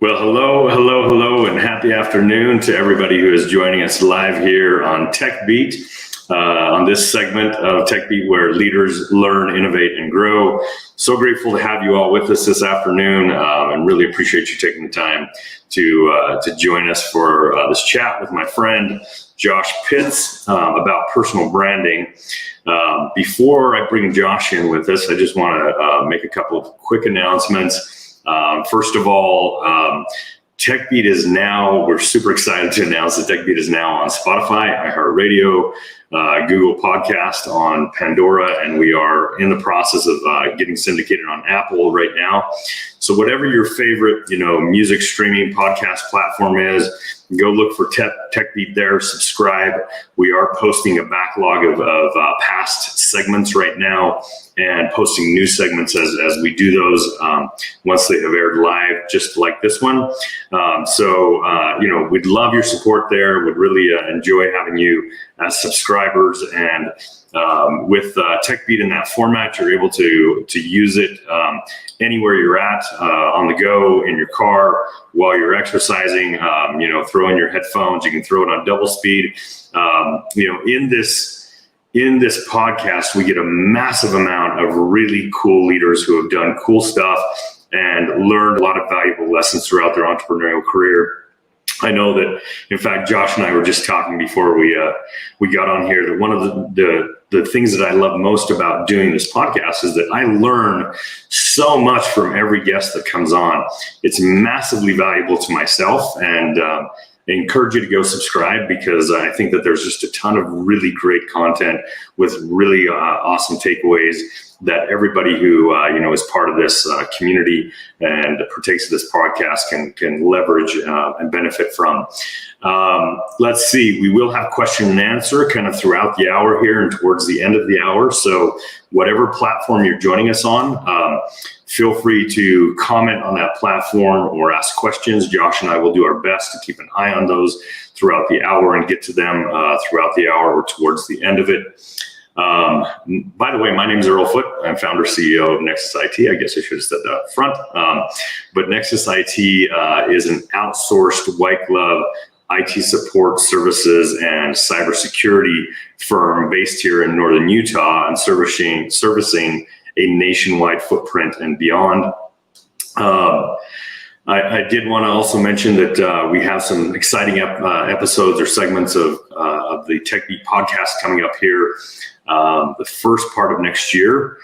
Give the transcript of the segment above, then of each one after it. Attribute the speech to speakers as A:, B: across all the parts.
A: Well, hello, and happy afternoon to everybody who is joining us live here on Tech Beat, on this segment of Tech Beat where leaders learn, innovate, and grow. So grateful to have you all with us this afternoon, and really appreciate you taking the time to join us for this chat with my friend Josh Pitts about personal branding. Before I bring Josh in with us, I just want to make a couple of quick announcements. First of all, TechBeat is now, we're super excited to announce that TechBeat is now on Spotify, iHeartRadio, Google Podcast, on Pandora, and we are in the process of getting syndicated on Apple right now. So whatever your favorite, music streaming podcast platform is, go look for TechBeat there, subscribe. We are posting a backlog of past segments right now and posting new segments as we do those once they have aired live, just like this one. We'd love your support there. Would really enjoy having you as subscribers. And with TechBeat in that format, you're able to use it anywhere you're at, on the go, in your car, while you're exercising, throw in your headphones. You can throw it on double speed. In this podcast, we get a massive amount of really cool leaders who have done cool stuff and learned a lot of valuable lessons throughout their entrepreneurial career. I know that, in fact, Josh and I were just talking before we got on here that one of the things that I love most about doing this podcast is that I learn so much from every guest that comes on. It's massively valuable to myself, and I encourage you to go subscribe, because I think that there's just a ton of really great content with really awesome takeaways that everybody who is part of this community and partakes of this podcast can leverage and benefit from. Let's see, we will have question and answer kind of throughout the hour here and towards the end of the hour. So whatever platform you're joining us on, feel free to comment on that platform or ask questions. Josh and I will do our best to keep an eye on those throughout the hour and get to them throughout the hour or towards the end of it. By the way, my name is Earl Foote. I'm founder CEO of Nexus IT. I guess I should have said that up front. But Nexus IT is an outsourced white glove IT support services and cybersecurity firm based here in northern Utah and servicing a nationwide footprint and beyond. I did want to also mention that we have some exciting episodes or segments of the TechBeat podcast coming up here the first part of next year.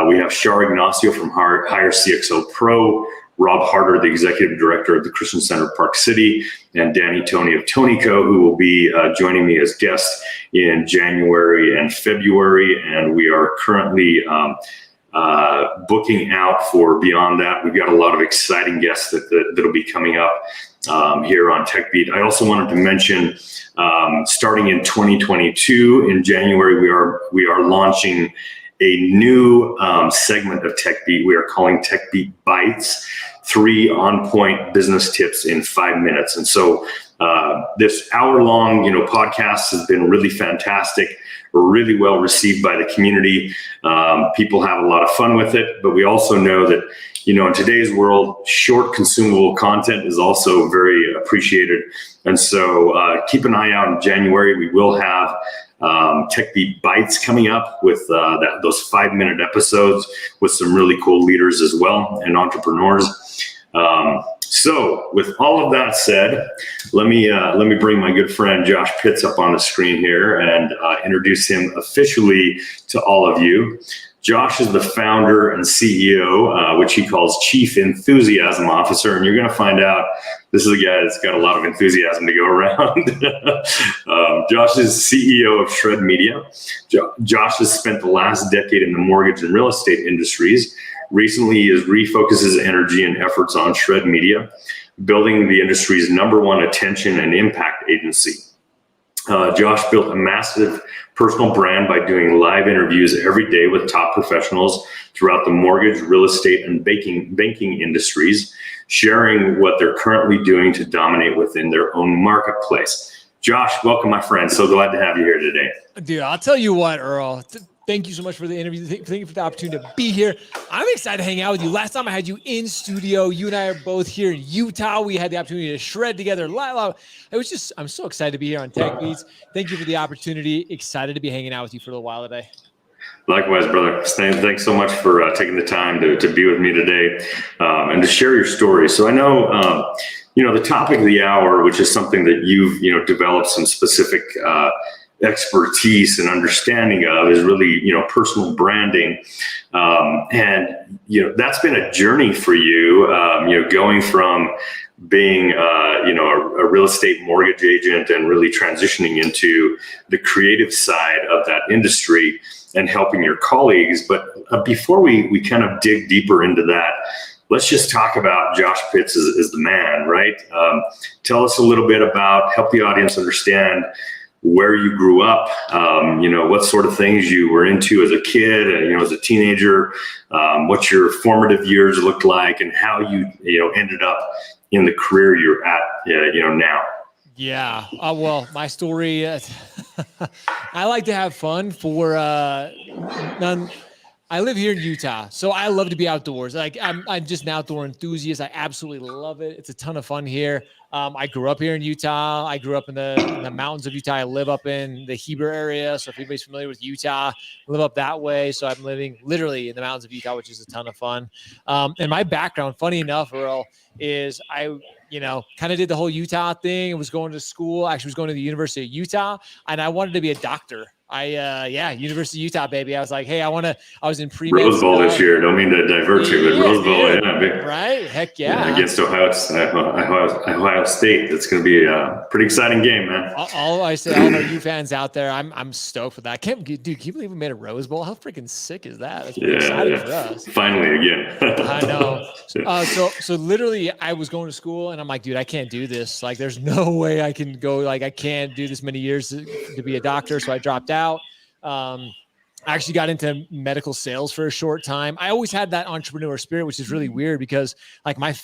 A: We have Shar Ignacio from Hire CXO Pro, Rob Harder, the executive director of the Christian Center Park City, and Danny Tony of TonyCo, who will be joining me as guests in January and February. And we are currently booking out for beyond that. We've got a lot of exciting guests that'll be coming up here on TechBeat. I also wanted to mention, starting in 2022 in January, we are launching a new segment of TechBeat. We are calling TechBeat Bites, 3 on-point business tips in 5 minutes. And so this hour-long, podcast has been really fantastic. Really well received by the community. People have a lot of fun with it, but we also know that, in today's world, short consumable content is also very appreciated. And so keep an eye out in January. We will have TechBeat Bites coming up with those 5-minute episodes with some really cool leaders as well and entrepreneurs. So with all of that said, let me bring my good friend Josh Pitts up on the screen here and introduce him officially to all of you. Josh is the founder and CEO, which he calls Chief Enthusiasm Officer, and you're going to find out this is a guy that's got a lot of enthusiasm to go around. Josh is CEO of Shred Media. Josh has spent the last decade in the mortgage and real estate industries. Recently, he has refocused his energy and efforts on Shred Media, building the industry's #1 attention and impact agency. Josh built a massive personal brand by doing live interviews every day with top professionals throughout the mortgage, real estate, and banking industries, sharing what they're currently doing to dominate within their own marketplace. Josh, welcome, my friend. So glad to have you here today.
B: Dude, I'll tell you what, Earl. Thank you so much for the interview. Thank you for the opportunity to be here. I'm excited to hang out with you. Last time I had you in studio, you and I are both here in Utah. We had the opportunity to shred together. I'm so excited to be here on Tech Beats. Thank you for the opportunity. Excited to be hanging out with you for a little while today.
A: Likewise, brother. Thanks so much for taking the time to be with me today and to share your story. So I know, the topic of the hour, which is something that you've, developed some specific expertise and understanding of, is really, personal branding. And that's been a journey for you, going from being, a real estate mortgage agent and really transitioning into the creative side of that industry and helping your colleagues. But before we kind of dig deeper into that, let's just talk about Josh Pitts as the man, right? Tell us a little bit about, help the audience understand where you grew up, what sort of things you were into as a kid and, as a teenager, what your formative years looked like, and how you ended up in the career you're at, now.
B: Yeah. Well, my story, I like to have fun for none. I live here in Utah, so I love to be outdoors. Like I'm just an outdoor enthusiast. I absolutely love it. It's a ton of fun here. I grew up here in Utah. I grew up in the mountains of Utah. I live up in the Heber area. So if anybody's familiar with Utah, I live up that way. So I'm living literally in the mountains of Utah, which is a ton of fun. And my background, funny enough, Earl, is I kind of did the whole Utah thing. I was going to school. Actually, was going to the University of Utah, and I wanted to be a doctor. University of Utah, baby. I was like, hey, I was in pre-med
A: Rose Bowl this year. Don't mean to divert you, but Rose Bowl,
B: right? Heck yeah.
A: Against Ohio State. That's going to be a pretty exciting game, man.
B: All our U fans out there, I'm stoked for that. Can you believe we made a Rose Bowl? How freaking sick is that? That's pretty exciting for us.
A: Finally, again.
B: I know. So literally, I was going to school, and I'm like, dude, I can't do this. Like, there's no way I can go. Like, I can't do this many years to be a doctor. So I dropped out. I actually got into medical sales for a short time. I always had that entrepreneur spirit, which is really weird because like my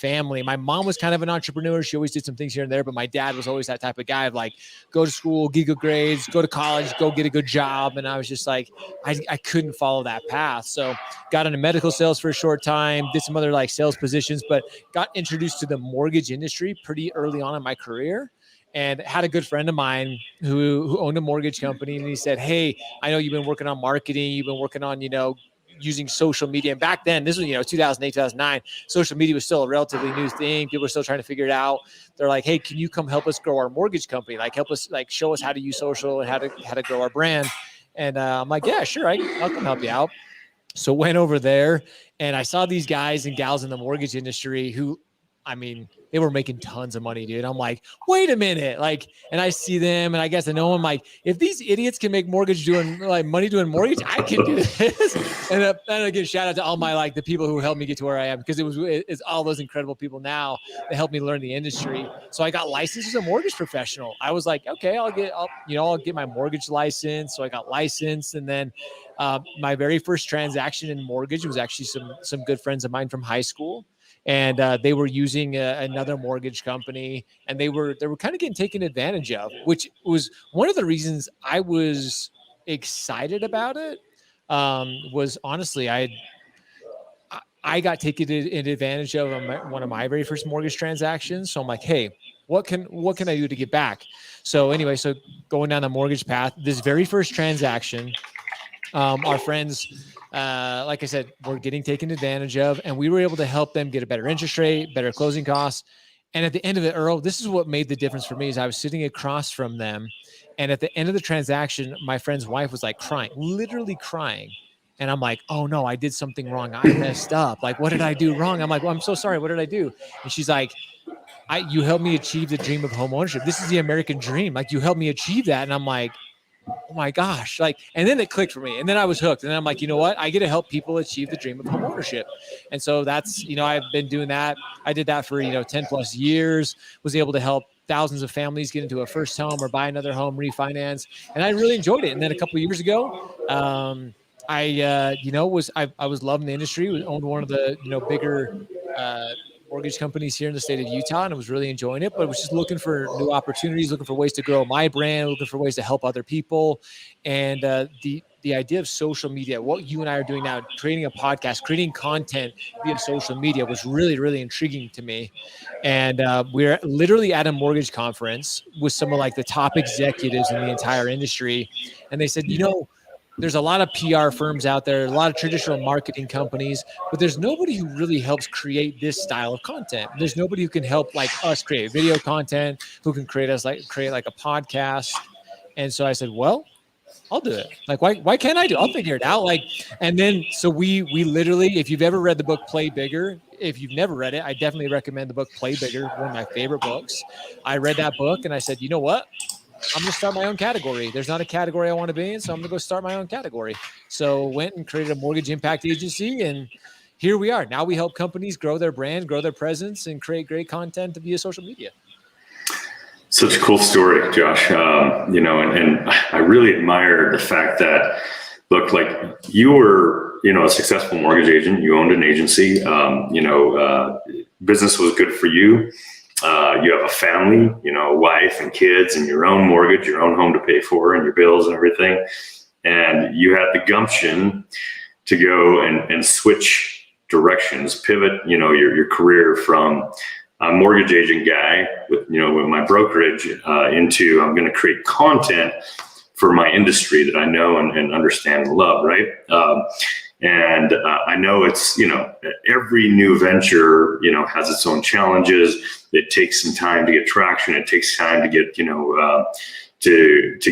B: mom was kind of an entrepreneur. She always did some things here and there, but my dad was always that type of guy of like, go to school, get good grades, go to college, go get a good job. And I was just like, I couldn't follow that path. So got into medical sales for a short time, did some other like sales positions, but got introduced to the mortgage industry pretty early on in my career. And had a good friend of mine who owned a mortgage company. And he said, hey, I know you've been working on marketing. You've been working on, using social media. And back then, this was, 2008, 2009, social media was still a relatively new thing. People were still trying to figure it out. They're like, hey, can you come help us grow our mortgage company? Like, help us, like, show us how to use social and how to grow our brand. And I'm like, yeah, sure. I'll come help you out. So went over there and I saw these guys and gals in the mortgage industry who, they were making tons of money, dude. I'm like, wait a minute. Like, and I see them and I guess I know them. Like, if these idiots can make money doing mortgage, I can do this. And again, shout out to all my, the people who helped me get to where I am, because it's all those incredible people now that helped me learn the industry. So I got licensed as a mortgage professional. I was like, okay, I'll get my mortgage license. So I got licensed. And then my very first transaction in mortgage was actually some good friends of mine from high school. And they were using another mortgage company, and they were kind of getting taken advantage of, which was one of the reasons I was excited about it. Was honestly, I got taken advantage of on one of my very first mortgage transactions. So I'm like, hey, what can I do to get back? So anyway, so going down the mortgage path, this very first transaction, our friends, like I said, were getting taken advantage of, and we were able to help them get a better interest rate, better closing costs. And at the end of it, Earl, this is what made the difference for me, is I was sitting across from them. And at the end of the transaction, my friend's wife was like crying, literally crying. And I'm like, oh no, I did something wrong. I messed up. Like, what did I do wrong? I'm like, well, I'm so sorry. What did I do? And she's like, you helped me achieve the dream of home ownership. This is the American dream. Like, you helped me achieve that. And I'm like, oh my gosh. And then it clicked for me. And then I was hooked. And then I'm like, you know what? I get to help people achieve the dream of home ownership. And so that's, I've been doing that. I did that for, 10 plus years, was able to help thousands of families get into a first home or buy another home, refinance. And I really enjoyed it. And then a couple of years ago, I was loving the industry. We owned one of the, bigger mortgage companies here in the state of Utah, and I was really enjoying it, but I was just looking for new opportunities, looking for ways to grow my brand, looking for ways to help other people. And the idea of social media, what you and I are doing now, creating a podcast, creating content via social media was really, really intriguing to me. And we're literally at a mortgage conference with some of like the top executives in the entire industry. And they said, there's a lot of PR firms out there, a lot of traditional marketing companies, but there's nobody who really helps create this style of content. There's nobody who can help like us create video content, who can create like a podcast. And so I said, well, I'll do it. Like, why can't I do it? I'll figure it out. Like, and then, so we literally, if you've ever read the book Play Bigger, if you've never read it, I definitely recommend the book Play Bigger, one of my favorite books. I read that book and I said, you know what? I'm going to start my own category. There's not a category I want to be in, so I'm going to go start my own category. So went and created a mortgage impact agency, and here we are. Now we help companies grow their brand, grow their presence, and create great content via social media.
A: Such a cool story, Josh. And I really admire the fact that, look, like you were, a successful mortgage agent. You owned an agency. Business was good for you. You have a family, a wife and kids and your own mortgage, your own home to pay for and your bills and everything. And you had the gumption to go and switch directions, pivot, your career from a mortgage agent guy with my brokerage into I'm going to create content for my industry that I know and understand and love. Right. And I know it's, every new venture, has its own challenges. It takes some time to get traction. It takes time to get, to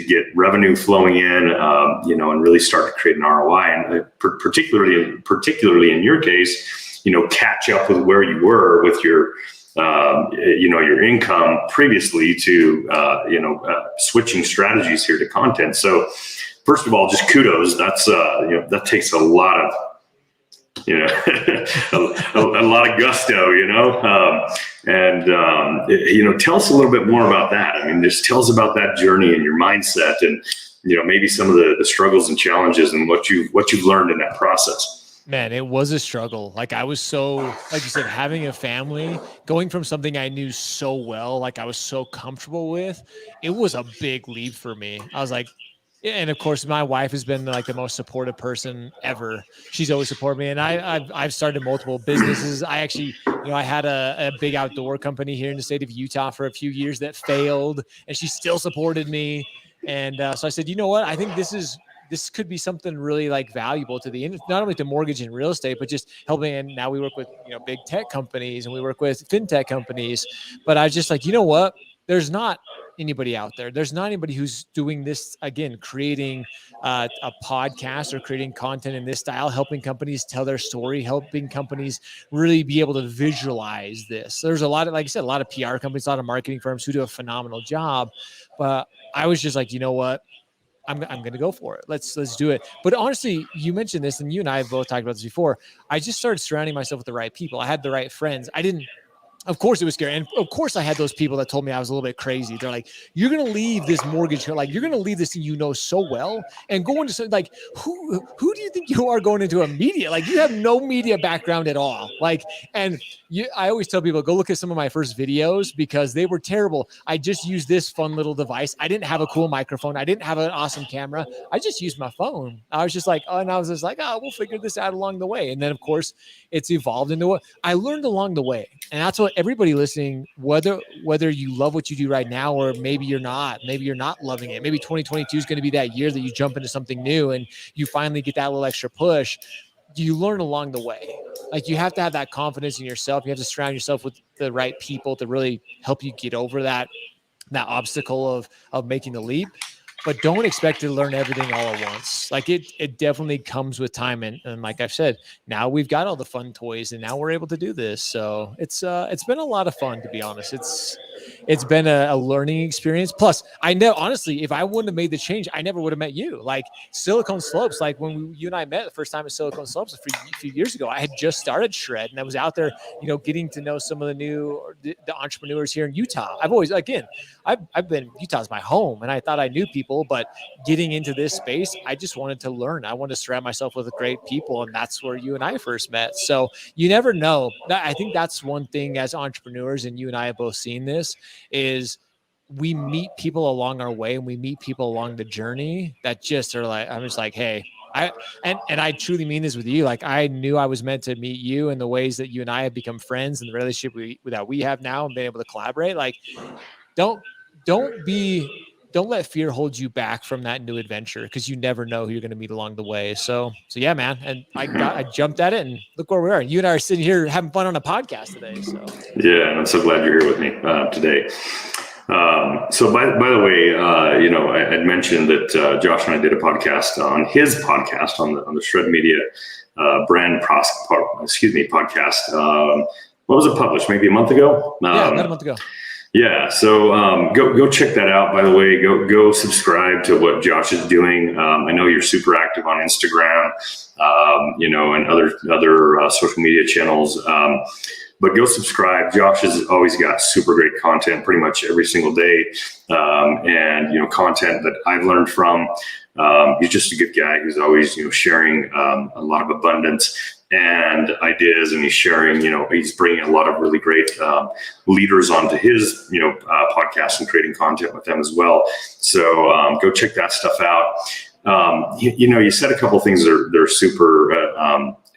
A: get revenue flowing in, and really start to create an ROI. And particularly in your case, catch up with where you were with your, your income previously to, switching strategies here to content. So first of all, just kudos. That's, that takes a lot of, a lot of gusto, tell us a little bit more about that. I mean, just tell us about that journey and your mindset and, maybe some of the struggles and challenges and what you've learned in that process.
B: Man, it was a struggle. Like I was so, like you said, having a family, going from something I knew so well, like I was so comfortable with, it was a big leap for me. I was like, and of course, my wife has been like the most supportive person ever. She's always supported me, and I've started multiple businesses. I actually, I had a big outdoor company here in the state of Utah for a few years that failed, and she still supported me. And so I said, you know what? I think this could be something really like valuable to the industry, not only to mortgage and real estate, but just helping. And now we work with big tech companies and we work with fintech companies. But I was just like, you know what? There's not anybody out there. There's not anybody who's doing this, again, creating a podcast or creating content in this style, helping companies tell their story, helping companies really be able to visualize this. There's a lot of, like I said, a lot of PR companies, a lot of marketing firms who do a phenomenal job. But I was just like, you know what? I'm going to go for it. Let's do it. But honestly, you mentioned this, and you and I have both talked about this before. I just started surrounding myself with the right people. I had the right friends. Of course it was scary. And of course I had those people that told me I was a little bit crazy. They're like, you're going to leave this mortgage, like you're going to leave this thing so well and go into like, who do you think you are going into a media? Like you have no media background at all. Like, and I always tell people, go look at some of my first videos because they were terrible. I just used this fun little device. I didn't have a cool microphone. I didn't have an awesome camera. I just used my phone. I was just like, we'll figure this out along the way. And then of course it's evolved into what I learned along the way. And that's what everybody listening, whether you love what you do right now, or maybe you're not loving it. Maybe 2022 is going to be that year that you jump into something new and you finally get that little extra push. You learn along the way. Like you have to have that confidence in yourself. You have to surround yourself with the right people to really help you get over that obstacle of making the leap. But don't expect to learn everything all at once. Like it definitely comes with time. And like I've said, now we've got all the fun toys and now we're able to do this. So it's been a lot of fun, to be honest. it's been a learning experience. Plus, I know, honestly, if I wouldn't have made the change, I never would have met you. Like Silicon Slopes, like when you and I met the first time at Silicon Slopes a few years ago, I had just started Shred, and I was out there, getting to know some of the entrepreneurs here in Utah. I've been, Utah's my home, and I thought I knew people, but getting into this space, I just wanted to learn. I wanted to surround myself with great people, and that's where you and I first met. So you never know. I think that's one thing as entrepreneurs, and you and I have both seen this, is we meet people along our way, and we meet people along the journey that just are like, I'm just like, hey, I truly mean this with you. Like, I knew I was meant to meet you, and the ways that you and I have become friends, and the relationship that we have now, and being able to collaborate. Like, don't let fear hold you back from that new adventure, because you never know who you're going to meet along the way. So yeah, man. And I jumped at it, and look where we are. You and I are sitting here having fun on a podcast today. So yeah,
A: and I'm so glad you're here with me today. So by the way, I'd mentioned that Josh and I did a podcast on his podcast on the Shred Media brand podcast. What was it published? Maybe a month ago?
B: Yeah, about a month ago.
A: Yeah, so go check that out. By the way, go subscribe to what Josh is doing. I know you're super active on Instagram, and other social media channels. But go subscribe. Josh has always got super great content pretty much every single day, and content that I've learned from. He's just a good guy who's always sharing a lot of abundance and ideas, and he's sharing, he's bringing a lot of really great leaders onto his, podcast and creating content with them as well. So go check that stuff out. You said a couple of things that are super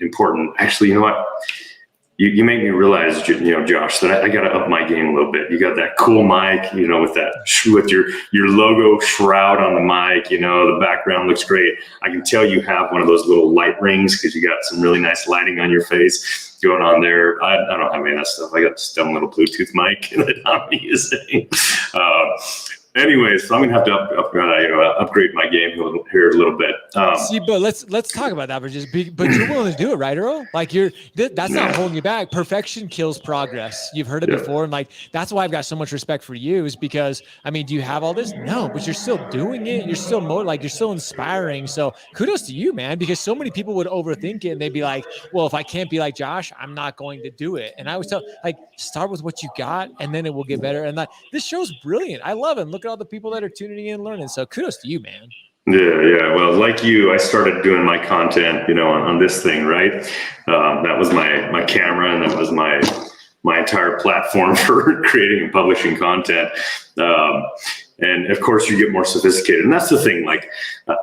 A: important. Actually, you know what? You make me realize, Josh, that I got to up my game a little bit. You got that cool mic, with your logo shroud on the mic, the background looks great. I can tell you have one of those little light rings because you got some really nice lighting on your face going on there. I don't have any of that stuff. I got this dumb little Bluetooth mic that I'm using. Anyways, so I'm gonna have to upgrade my game here a little bit.
B: See, but let's talk about that but you're willing to do it, right, Earl? Like that's not holding you back. Perfection kills progress. You've heard it before, and like that's why I've got so much respect for you. Is because do you have all this? No, but you're still doing it. You're still you're still inspiring. So kudos to you, man. Because so many people would overthink it, and they'd be like, "Well, if I can't be like Josh, I'm not going to do it." And I always tell, start with what you got, and then it will get better. And this show's brilliant. I love it. Look at all the people that are tuning in and learning. So kudos to you, man.
A: Yeah. Well, like you, I started doing my content, on this thing, right? That was my camera, and that was my entire platform for creating and publishing content. And of course, you get more sophisticated, and that's the thing.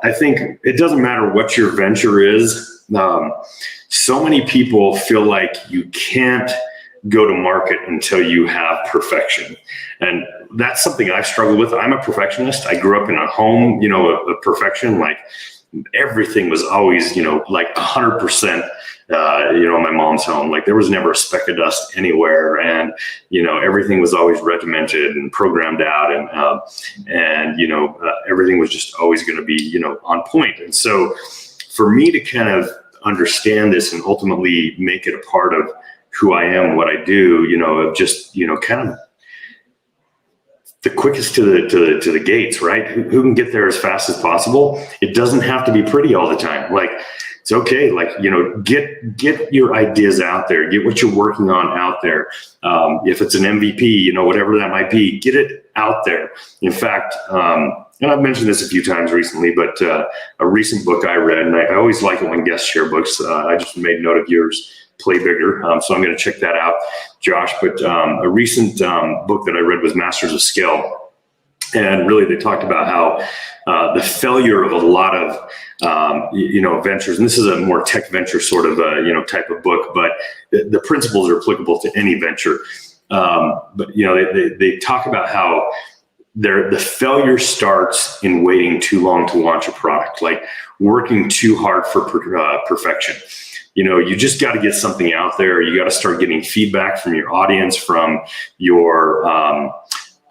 A: I think it doesn't matter what your venture is. So many people feel like you can't go to market until you have perfection. And that's something I've struggled with. I'm a perfectionist. I grew up in a home, of perfection. Like everything was always, 100%, my mom's home. Like there was never a speck of dust anywhere. And, everything was always regimented and programmed out. And everything was just always going to be, on point. And so for me to kind of understand this and ultimately make it a part of who I am, what I do, of just, kind of the quickest to the gates, right? Who can get there as fast as possible? It doesn't have to be pretty all the time. It's okay. Get your ideas out there, get what you're working on out there. If it's an MVP, whatever that might be, get it out there. In fact, and I've mentioned this a few times recently, but a recent book I read, and I always like it when guests share books. I just made note of yours, Play Bigger. So I'm going to check that out, Josh. But a recent book that I read was Masters of Scale. And really, they talked about how the failure of a lot of, ventures, and this is a more tech venture sort of, type of book, but the principles are applicable to any venture. But they talk about how the failure starts in waiting too long to launch a product, like working too hard for perfection. You just got to get something out there. You got to start getting feedback from your audience, from your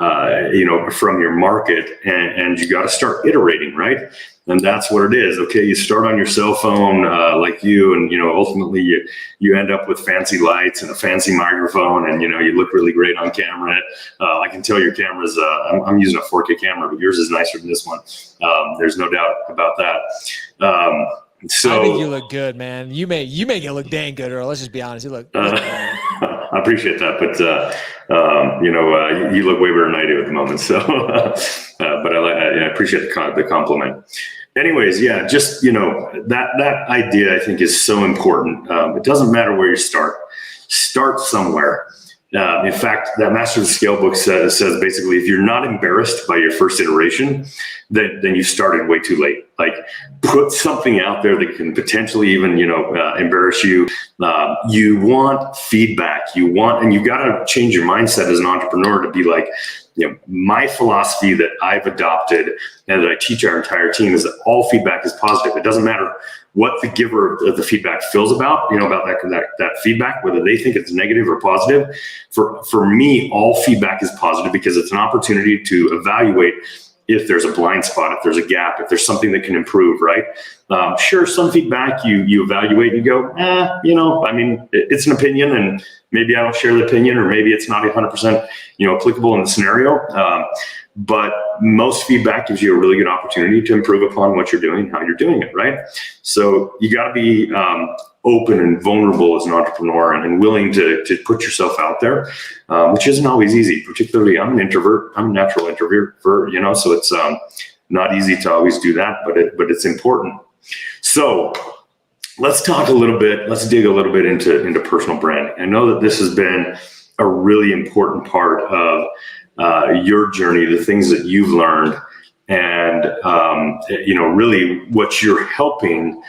A: from your market, and you got to start iterating, right? And that's what it is. Okay, you start on your cell phone, like you, and ultimately you end up with fancy lights and a fancy microphone, and you look really great on camera. I can tell your camera's. I'm using a 4K camera, but yours is nicer than this one. There's no doubt about that. So
B: I think you look good, man. You make it look dang good, Earl. Let's just be honest. You look.
A: I appreciate that, but you look way better than I do at the moment. So, but I appreciate the compliment. Anyways, yeah, just that idea I think is so important. It doesn't matter where you start. Start somewhere. In fact, that Master of the Scale book says basically, if you're not embarrassed by your first iteration, then you started way too late. Like, put something out there that can potentially even embarrass you. You want feedback. And you got to change your mindset as an entrepreneur to be like, my philosophy that I've adopted and that I teach our entire team is that all feedback is positive. It doesn't matter what the giver of the feedback feels about that feedback, whether they think it's negative or positive. For me, all feedback is positive because it's an opportunity to evaluate if there's a blind spot, if there's a gap, if there's something that can improve, right? Sure, some feedback you evaluate and you go, it's an opinion, and maybe I don't share the opinion, or maybe it's not 100% applicable in the scenario. But most feedback gives you a really good opportunity to improve upon what you're doing, how you're doing it, right? So you got to be open and vulnerable as an entrepreneur, and willing to put yourself out there, which isn't always easy. Particularly, I'm an introvert. I'm a natural introvert, so it's not easy to always do that, but it's important. So let's talk a little bit. Let's dig a little bit into personal branding. I know that this has been a really important part of your journey, the things that you've learned, and really what you're helping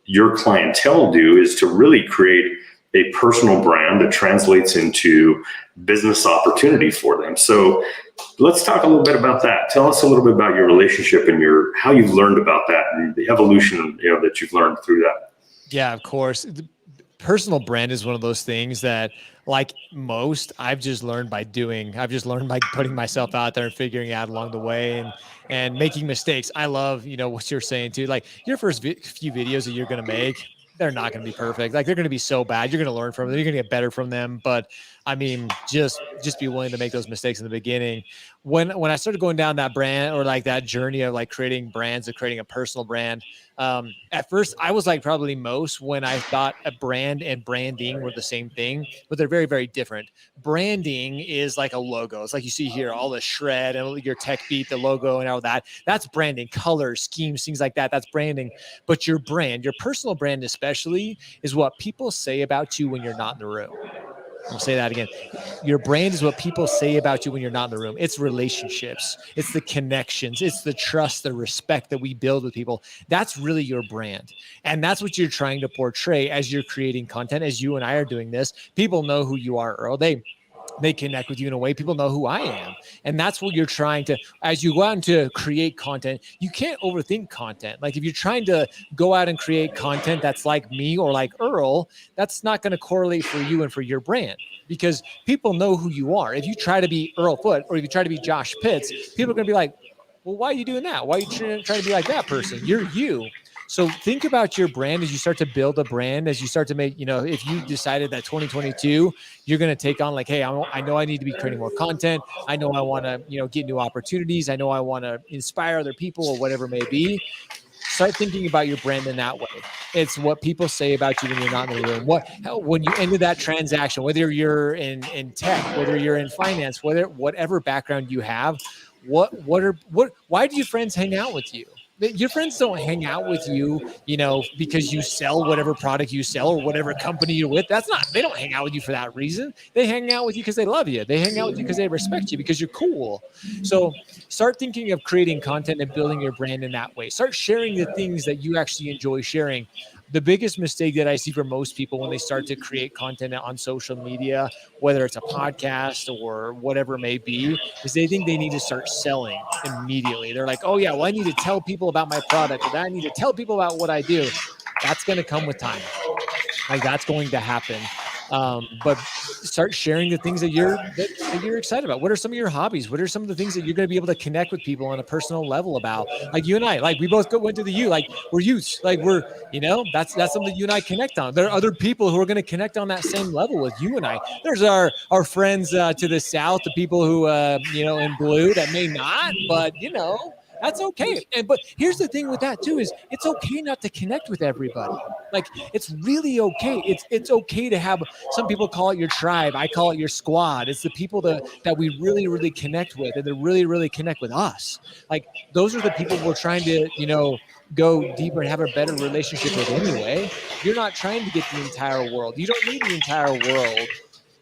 A: your clientele do is to really create a personal brand that translates into business opportunity for them. So let's talk a little bit about that. Tell us a little bit about your relationship and how you've learned about that and the evolution that you've learned through that.
B: Yeah, of course. Personal brand is one of those things that, like most, I've just learned by doing. I've just learned by putting myself out there and figuring out along the way and making mistakes. I love, what you're saying too. Like, your first few videos that you're going to make, they're not going to be perfect. Like, they're going to be so bad. You're going to learn from them. You're going to get better from them. But I mean, just be willing to make those mistakes in the beginning. When I started going down that brand, or like that journey of like creating brands and creating a personal brand, at first I was like probably most, when I thought a brand and branding were the same thing, but they're very, very different. Branding is like a logo. It's like you see here, all the shred and your tech beat, the logo and all that. That's branding. Colors, schemes, things like that. That's branding. But your brand, your personal brand especially, is what people say about you when you're not in the room. I'll say that again. Your brand is what people say about you when you're not in the room. It's relationships. It's the connections. It's the trust, the respect that we build with people. That's really your brand. And that's what you're trying to portray as you're creating content, as you and I are doing this. People know who you are, Earl. They connect with you in a way. People know who I am. And that's what you're trying to, as you go out and to create content, you can't overthink content. Like, if you're trying to go out and create content that's like me or like Earl, that's not going to correlate for you and for your brand, because people know who you are. If you try to be Earl Foote, or if you try to be Josh Pitts, people are going to be like, well, why are you doing that? Why are you trying to be like that person? You're you. So think about your brand as you start to build a brand, as you start to make, if you decided that 2022, you're going to take on like, hey, I know I need to be creating more content. I know I want to, get new opportunities. I know I want to inspire other people, or whatever it may be. Start thinking about your brand in that way. It's what people say about you when you're not in the room. When you enter that transaction, whether you're in tech, whether you're in finance, whatever background you have, why do your friends hang out with you? Your friends don't hang out with you, because you sell whatever product you sell or whatever company you're with. They don't hang out with you for that reason. They hang out with you because they love you. They hang out with you because they respect you, because you're cool. So start thinking of creating content and building your brand in that way. Start sharing the things that you actually enjoy sharing. The biggest mistake that I see for most people when they start to create content on social media, whether it's a podcast or whatever it may be, is they think they need to start selling immediately. They're like, oh yeah, well, I need to tell people about my product, or I need to tell people about what I do. That's going to come with time. Like, that's going to happen. But start sharing the things that you're excited about. What are some of your hobbies? What are some of the things that you're going to be able to connect with people on a personal level about? Like you and I, like we both went to the U, like we're youths, like we're, that's something you and I connect on. There are other people who are going to connect on that same level with you and I. There's our friends to the south, the people who, in blue that may not, but that's okay. But here's the thing with that too, is it's okay not to connect with everybody. Like it's really okay. It's okay to have, some people call it your tribe. I call it your squad. It's the people that we really, really connect with, and they really, really connect with us. Like those are the people we're trying to, go deeper and have a better relationship with anyway. You're not trying to get the entire world. You don't need the entire world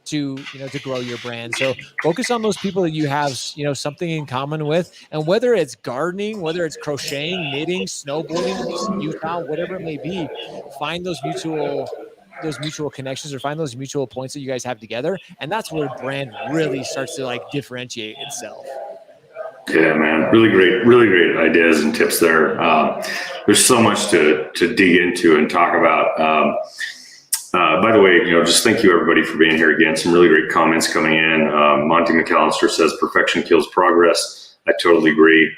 B: to grow your brand. So focus on those people that you have something in common with, and whether it's gardening, whether it's crocheting, knitting, snowboarding, Utah, whatever it may be, find those mutual connections, or find those mutual points that you guys have together, and that's where brand really starts to like differentiate itself.
A: Yeah, man, really great ideas and tips there. There's so much to dig into and talk about. By the way, just thank you everybody for being here again. Some really great comments coming in. Monty McAllister says perfection kills progress. I totally agree.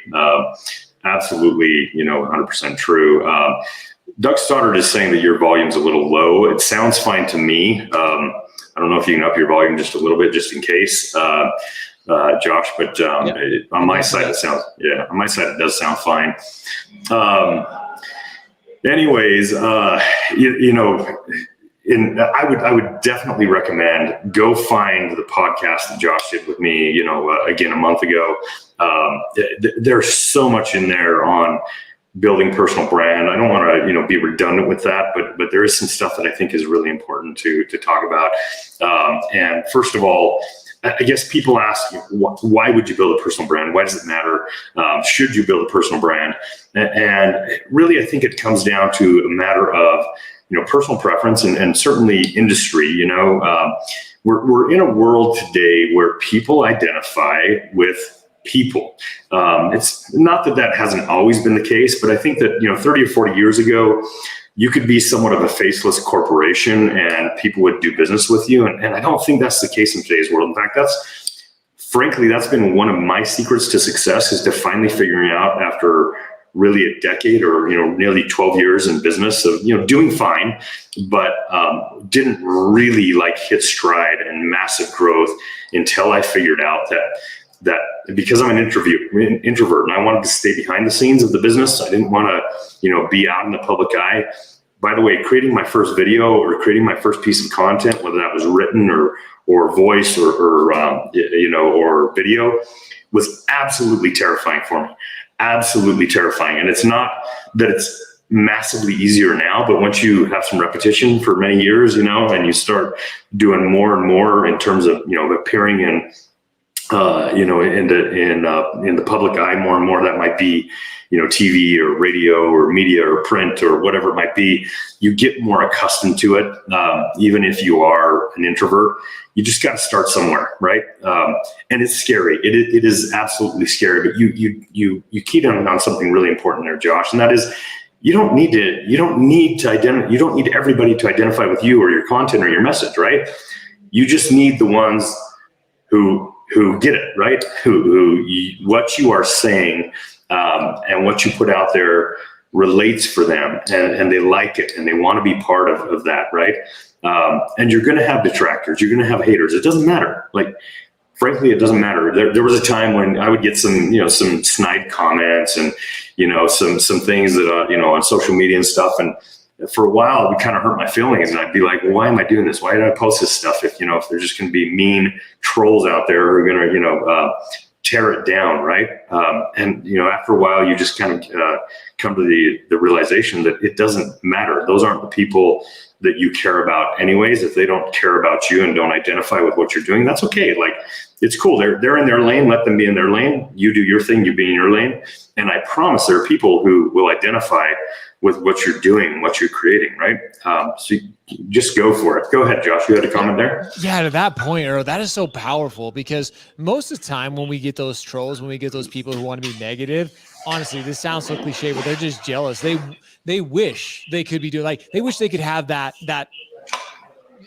A: Absolutely, 100% true. Doug Stoddard is saying that your volume's a little low. It sounds fine to me. I don't know if you can up your volume just a little bit, just in case, Josh, but on my side, it does sound fine. Anyways, I would definitely recommend go find the podcast that Josh did with me, again, a month ago. There's so much in there on building personal brand. I don't want to, be redundant with that, but there is some stuff that I think is really important to talk about. And first of all, I guess people ask, why would you build a personal brand? Why does it matter? Should you build a personal brand? And really, I think it comes down to a matter of, personal preference and certainly industry. We're in a world today where people identify with people. It's not that hasn't always been the case, but I think that, 30 or 40 years ago, you could be somewhat of a faceless corporation and people would do business with you. And I don't think that's the case in today's world. In fact, that's been one of my secrets to success, is to finally figuring out, after really a decade or, nearly 12 years in business of, doing fine, but didn't really hit stride and massive growth until I figured out that because I'm an introvert and I wanted to stay behind the scenes of the business, I didn't want to, be out in the public eye. By the way, creating my first video or creating my first piece of content, whether that was written or voice or video, was absolutely terrifying for me. Absolutely terrifying. And it's not that it's massively easier now, but once you have some repetition for many years, and you start doing more and more in terms of, appearing in, in the public eye more and more, that might be, TV or radio or media or print or whatever it might be, you get more accustomed to it. Even if you are an introvert, you just got to start somewhere, right? And it's scary. It is absolutely scary. But you keyed on something really important there, Josh, and that is, you don't need everybody to identify with you or your content or your message, right? You just need the ones who get it, right? What you are saying and what you put out there relates for them, and they like it and they want to be part of that, right? And you're going to have detractors, you're going to have haters. It doesn't matter. Frankly, it doesn't matter. There was a time when I would get some snide comments and, some things that, on social media and stuff. And for a while, it would kind of hurt my feelings. And I'd be like, well, why am I doing this? Why did I post this stuff? If there's just going to be mean trolls out there who are going to, tear it down, right? And after a while, you just kind of come to the realization that it doesn't matter. Those aren't the people that you care about anyways. If they don't care about you and don't identify with what you're doing, that's okay. It's cool. They're in their lane. Let them be in their lane. You do your thing. You be in your lane. And I promise there are people who will identify with what you're doing, what you're creating, right? So you just go for it. Go ahead, Josh. You had a comment there?
B: Yeah, to that point, Earl, that is so powerful, because most of the time when we get those trolls, when we get those people who want to be negative, honestly, this sounds so cliche, but they're just jealous. They wish they could be doing, they wish they could have that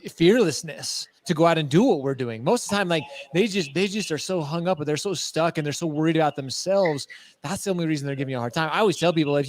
B: fearlessness to go out and do what we're doing. Most of the time, like they just are so hung up, and they're so stuck, and they're so worried about themselves. That's the only reason they're giving you a hard time. I always tell people,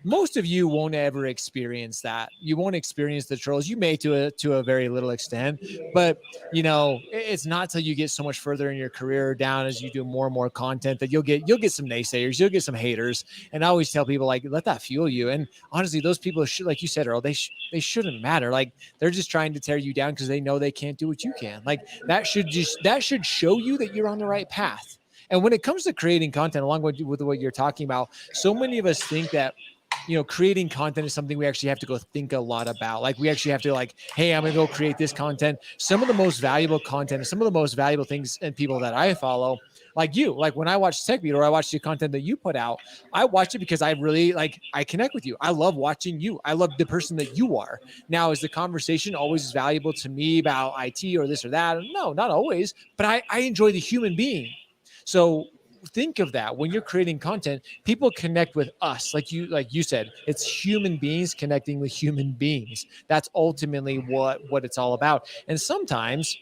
B: most of you won't ever experience that. You won't experience the trolls. You may to a very little extent, but it's not till you get so much further in your career down as you do more and more content that you'll get some naysayers, you'll get some haters. And I always tell people, like, let that fuel you. And honestly, those people should, like you said, Earl, they shouldn't matter. Like, they're just trying to tear you down because they know they can't do what you can. Like, that should show you that you're on the right path. And when it comes to creating content, along with what you're talking about, so many of us think that, creating content is something we actually have to go think a lot about. Like, we actually have to, like, hey, I'm going to go create this content. Some of the most valuable content and some of the most valuable things and people that I follow, like you, like when I watch TechBeat or I watch the content that you put out, I watch it because I really I connect with you. I love watching you. I love the person that you are. Now, is the conversation always as valuable to me about IT or this or that? No, not always, but I enjoy the human being. So think of that when you're creating content. People connect with us, like you said, it's human beings connecting with human beings. That's ultimately what it's all about. And sometimes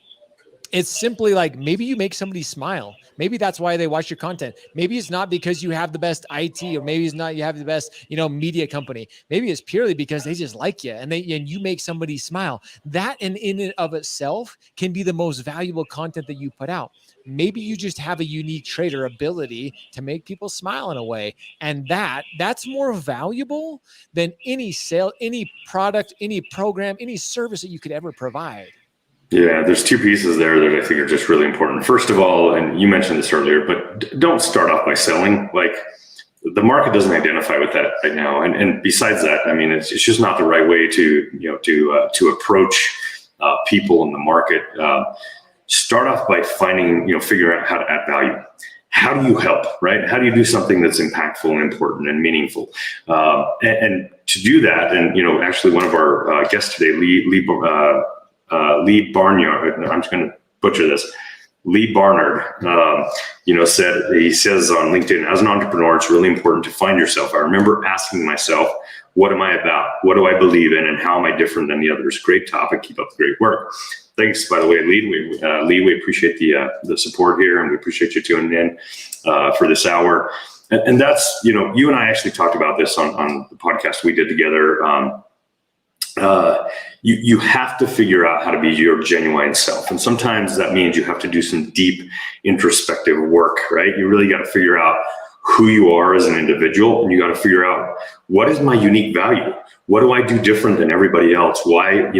B: it's simply like, maybe you make somebody smile. Maybe that's why they watch your content. Maybe it's not because you have the best IT, or maybe it's not you have the best, media company. Maybe it's purely because they just like you and you make somebody smile. That in and of itself can be the most valuable content that you put out. Maybe you just have a unique trait or ability to make people smile in a way. And that's more valuable than any sale, any product, any program, any service that you could ever provide.
A: Yeah, there's two pieces there that I think are just really important. First of all, and you mentioned this earlier, but don't start off by selling. Like, the market doesn't identify with that right now. And besides that, I mean, it's just not the right way to approach people in the market. Start off by figuring out how to add value. How do you help, right? How do you do something that's impactful and important and meaningful? And to do that, and actually one of our guests today, Lee Barnyard, I'm just going to butcher this. Lee Barnard, he says on LinkedIn, as an entrepreneur, it's really important to find yourself. I remember asking myself, what am I about? What do I believe in? And how am I different than the others? Great topic. Keep up the great work. Thanks, by the way, Lee. We appreciate the support here, and we appreciate you tuning in for this hour. And that's, you and I actually talked about this on the podcast we did together. You have to figure out how to be your genuine self. And sometimes that means you have to do some deep introspective work, right? You really got to figure out who you are as an individual, and you got to figure out, what is my unique value? What do I do different than everybody else? Why,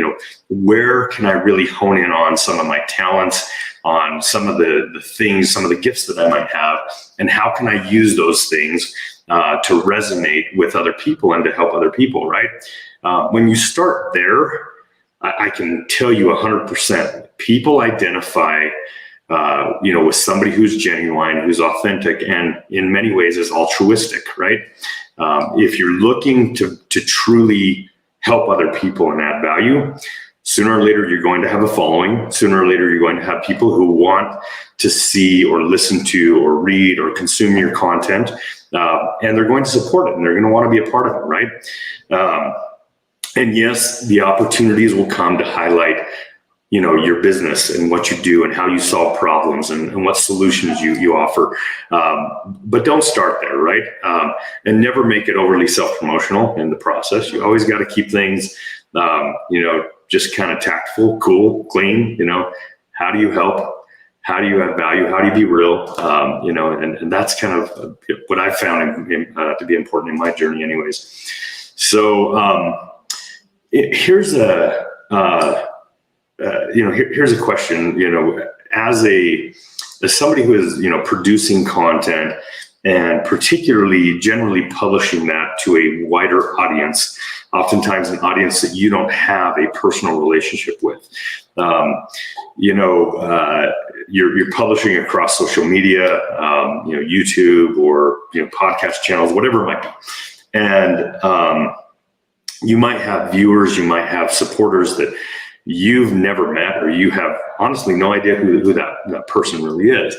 A: where can I really hone in on some of my talents, on some of the things, some of the gifts that I might have, and how can I use those things to resonate with other people and to help other people, right? When you start there, I can tell you 100%, people identify, with somebody who's genuine, who's authentic, and in many ways is altruistic, right? If you're looking to truly help other people and add value, sooner or later you're going to have a following. Sooner or later you're going to have people who want to see or listen to or read or consume your content, and they're going to support it, and they're going to want to be a part of it, right? And yes, the opportunities will come to highlight, your business and what you do and how you solve problems and what solutions you offer. But don't start there, right? And never make it overly self-promotional in the process. You always got to keep things, just kind of tactful, cool, clean. How do you help? How do you add value? How do you be real? And that's kind of what I found to be important in my journey anyways. So, here's a question. As somebody who is producing content, and particularly generally publishing that to a wider audience, oftentimes an audience that you don't have a personal relationship with. You're publishing across social media, YouTube or podcast channels, whatever it might be, and you might have viewers, you might have supporters that you've never met, or you have honestly no idea who that person really is.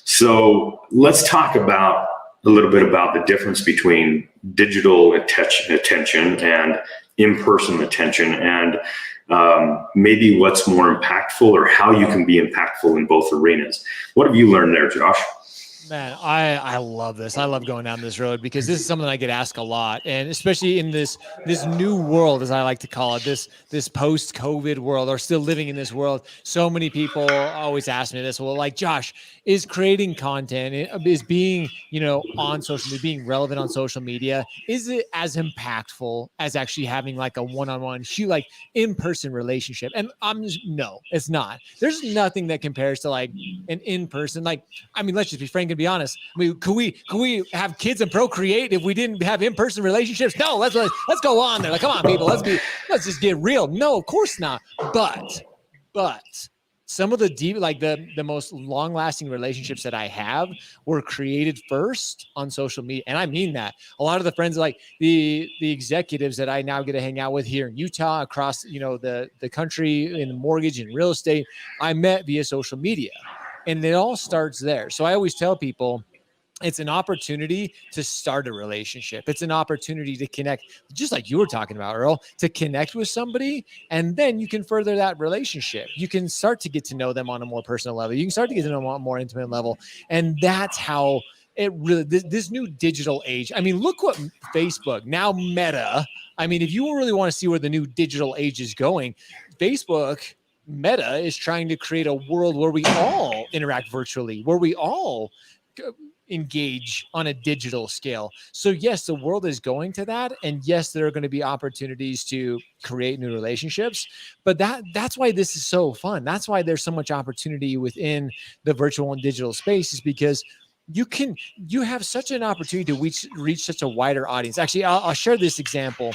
A: So let's talk a little bit about the difference between digital attention and in-person attention, and maybe what's more impactful or how you can be impactful in both arenas. What have you learned there, Josh?
B: Man, I love this. I love going down this road because this is something I get asked a lot, and especially in this new world, as I like to call it, this post-COVID world, or still living in this world. So many people always ask me this. Well, like, Josh, is creating content, is being on social media, being relevant on social media, is it as impactful as actually having like a one-on-one, like in-person relationship? And no, it's not. There's nothing that compares to like an in-person, like. I mean, let's just be frank and be honest. I mean, could we have kids and procreate if we didn't have in-person relationships? No, let's go on there. Like, come on, people, let's just get real. No, of course not. But some of the deep, like the most long-lasting relationships that I have were created first on social media. And I mean that. A lot of the friends, like the executives that I now get to hang out with here in Utah, across, the country, in the mortgage and real estate, I met via social media. And it all starts there. So I always tell people, it's an opportunity to start a relationship. It's an opportunity to connect, just like you were talking about, Earl, to connect with somebody. And then you can further that relationship. You can start to get to know them on a more personal level. You can start to get to know them on a more intimate level. And that's how it really, this new digital age. I mean, look what Facebook, now Meta. I mean, if you really want to see where the new digital age is going, Facebook, Meta is trying to create a world where we all interact virtually, where we all engage on a digital scale. So yes, the world is going to that. And yes, there are going to be opportunities to create new relationships, but that's why this is so fun. That's why there's so much opportunity within the virtual and digital space, is because you have such an opportunity to reach such a wider audience. Actually, I'll share this example.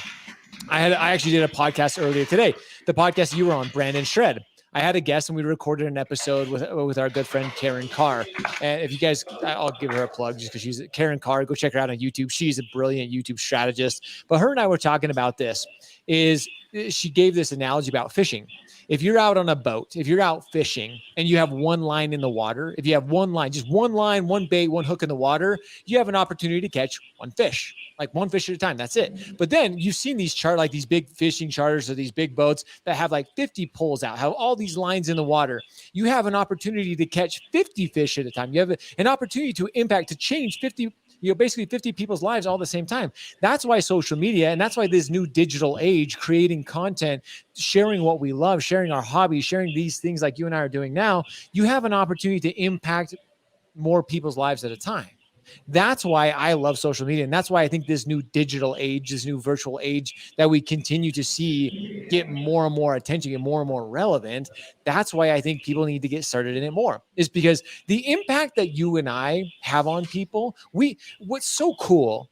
B: I actually did a podcast earlier today. The podcast you were on, Brandon Shred. I had a guest and we recorded an episode with our good friend Karen Carr. And if you guys, I'll give her a plug just because she's Karen Carr. Go check her out on YouTube. She's a brilliant YouTube strategist. But her and I were talking about this. She gave this analogy about fishing. If you're out on a boat, if you're out fishing and you have one line in the water, if you have one line, just one line, one bait, one hook in the water, you have an opportunity to catch one fish, like one fish at a time. That's it. But then you've seen these like these big fishing charters or these big boats that have like 50 poles out, have all these lines in the water. You have an opportunity to catch 50 fish at a time. You have an opportunity to impact, to change 50, basically 50 people's lives all at the same time. That's why social media, and that's why this new digital age, creating content, sharing what we love, sharing our hobbies, sharing these things like you and I are doing now, you have an opportunity to impact more people's lives at a time. That's why I love social media. And that's why I think this new digital age, this new virtual age that we continue to see get more and more attention, get more and more relevant. That's why I think people need to get started in it more, is because the impact that you and I have on people, what's so cool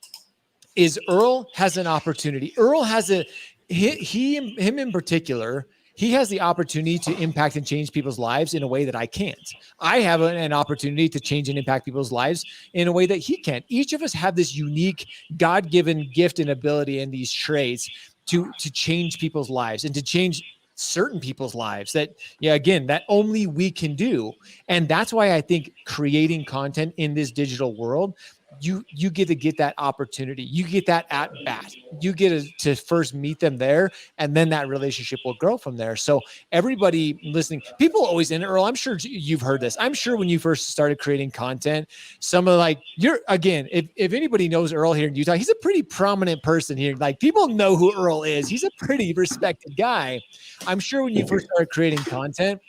B: is Earl has an opportunity. Earl has him in particular, he has the opportunity to impact and change people's lives in a way that I can't. I have an opportunity to change and impact people's lives in a way that he can't. Each of us have this unique God-given gift and ability and these traits to change people's lives and to change certain people's lives that, again, that only we can do. And that's why I think creating content in this digital world, you get to get that opportunity. You get that at bat. You get to first meet them there, and then that relationship will grow from there. So everybody listening, people always, and Earl, I'm sure you've heard this. I'm sure when you first started creating content, some of if anybody knows Earl here in Utah, he's a pretty prominent person here. Like, people know who Earl is. He's a pretty respected guy. I'm sure when you first started creating content,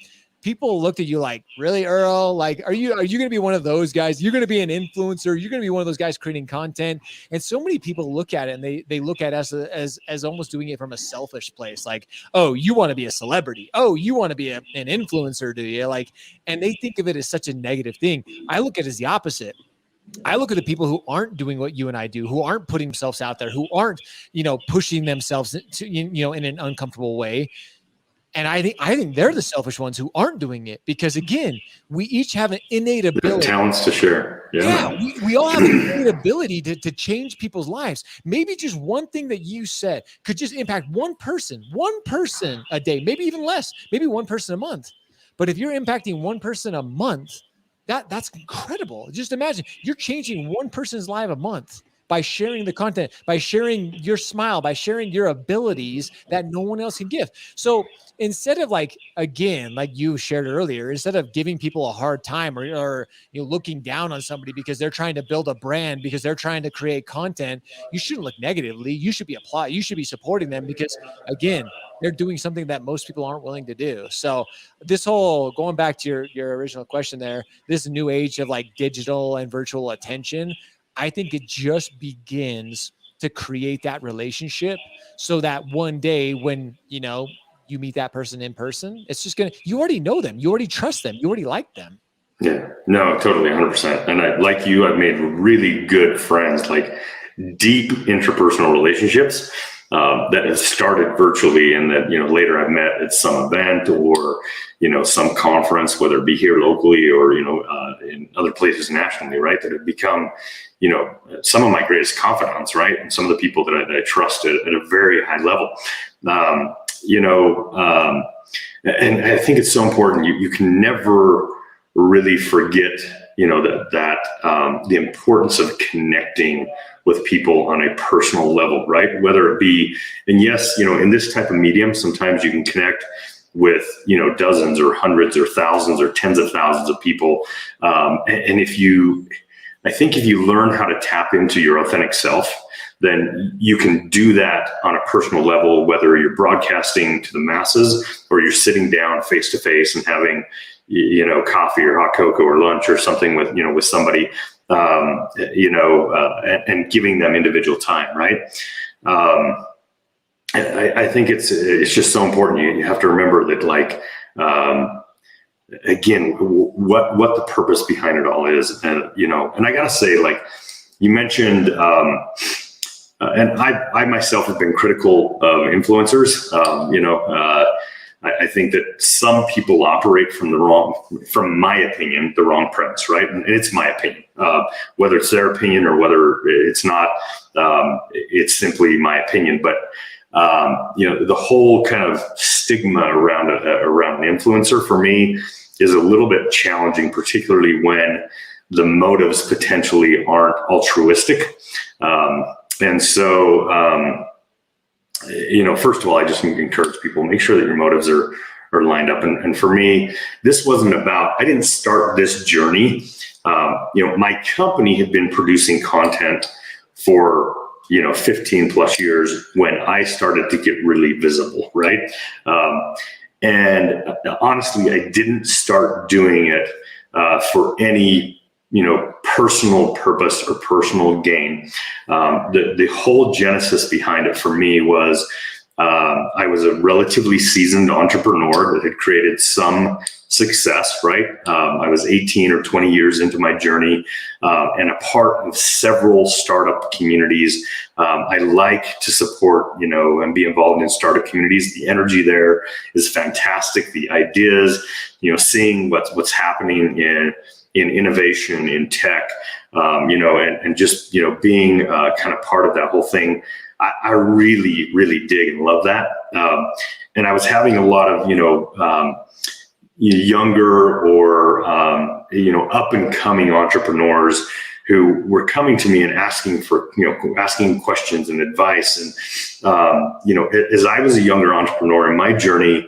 B: people looked at you like, really, Earl? Like, are you going to be one of those guys? You're going to be an influencer. You're going to be one of those guys creating content. And so many people look at it and they look at us as almost doing it from a selfish place. Like, oh, you want to be a celebrity. Oh, you want to be an influencer, do you? Like, and they think of it as such a negative thing. I look at it as the opposite. I look at the people who aren't doing what you and I do, who aren't putting themselves out there, who aren't, pushing themselves to, in an uncomfortable way. And I think they're the selfish ones who aren't doing it, because, again, we each have an innate ability.
A: Talents to share.
B: Yeah, we all have an innate ability to change people's lives. Maybe just one thing that you said could just impact one person a day, maybe even less, maybe one person a month. But if you're impacting one person a month, that's incredible. Just imagine you're changing one person's life a month. by sharing the content, by sharing your smile, by sharing your abilities that no one else can give. So instead of like, again, like you shared earlier, instead of giving people a hard time or looking down on somebody because they're trying to build a brand, because they're trying to create content, you shouldn't look negatively. You should be supporting them because, again, they're doing something that most people aren't willing to do. So this whole, going back to your original question there, this new age of like digital and virtual attention, I think it just begins to create that relationship so that one day when, you meet that person in person, it's just you already know them. You already trust them. You already like them.
A: Yeah, no, totally 100%. And like you, I've made really good friends, like deep interpersonal relationships that have started virtually and that, later I've met at some event or, some conference, whether it be here locally or, in other places nationally, right? That have become, some of my greatest confidants, right? And some of the people that I trust at a very high level. And I think it's so important. You can never really forget, that the importance of connecting with people on a personal level, right? Whether it be, and yes, in this type of medium, sometimes you can connect with, dozens or hundreds or thousands or tens of thousands of people. And I think if you learn how to tap into your authentic self, then you can do that on a personal level, whether you're broadcasting to the masses or you're sitting down face to face and having, coffee or hot cocoa or lunch or something with, with somebody, and giving them individual time. Right. I think it's just so important. You have to remember that, like, again, what the purpose behind it all is. And, and I gotta say, like you mentioned, and I myself have been critical of influencers. I think that some people operate from my opinion, the wrong premise, right? And it's my opinion, whether it's their opinion or whether it's not, it's simply my opinion. But, the whole kind of stigma around an influencer for me is a little bit challenging, particularly when the motives potentially aren't altruistic. And so, first of all, I just encourage people, make sure that your motives are lined up. And for me, this wasn't about, I didn't start this journey. My company had been producing content for, 15 plus years when I started to get really visible. Right. And honestly, I didn't start doing it for any, personal purpose or personal gain. The whole genesis behind it for me was I was a relatively seasoned entrepreneur that had created some success, right? I was 18 or 20 years into my journey and a part of several startup communities. I like to support, and be involved in startup communities. The energy there is fantastic. The ideas, seeing what's happening in innovation, in tech, and just, being kind of part of that whole thing. I really, really dig and love that. And I was having a lot of, younger or, up and coming entrepreneurs who were coming to me and asking questions and advice. And, as I was a younger entrepreneur in my journey,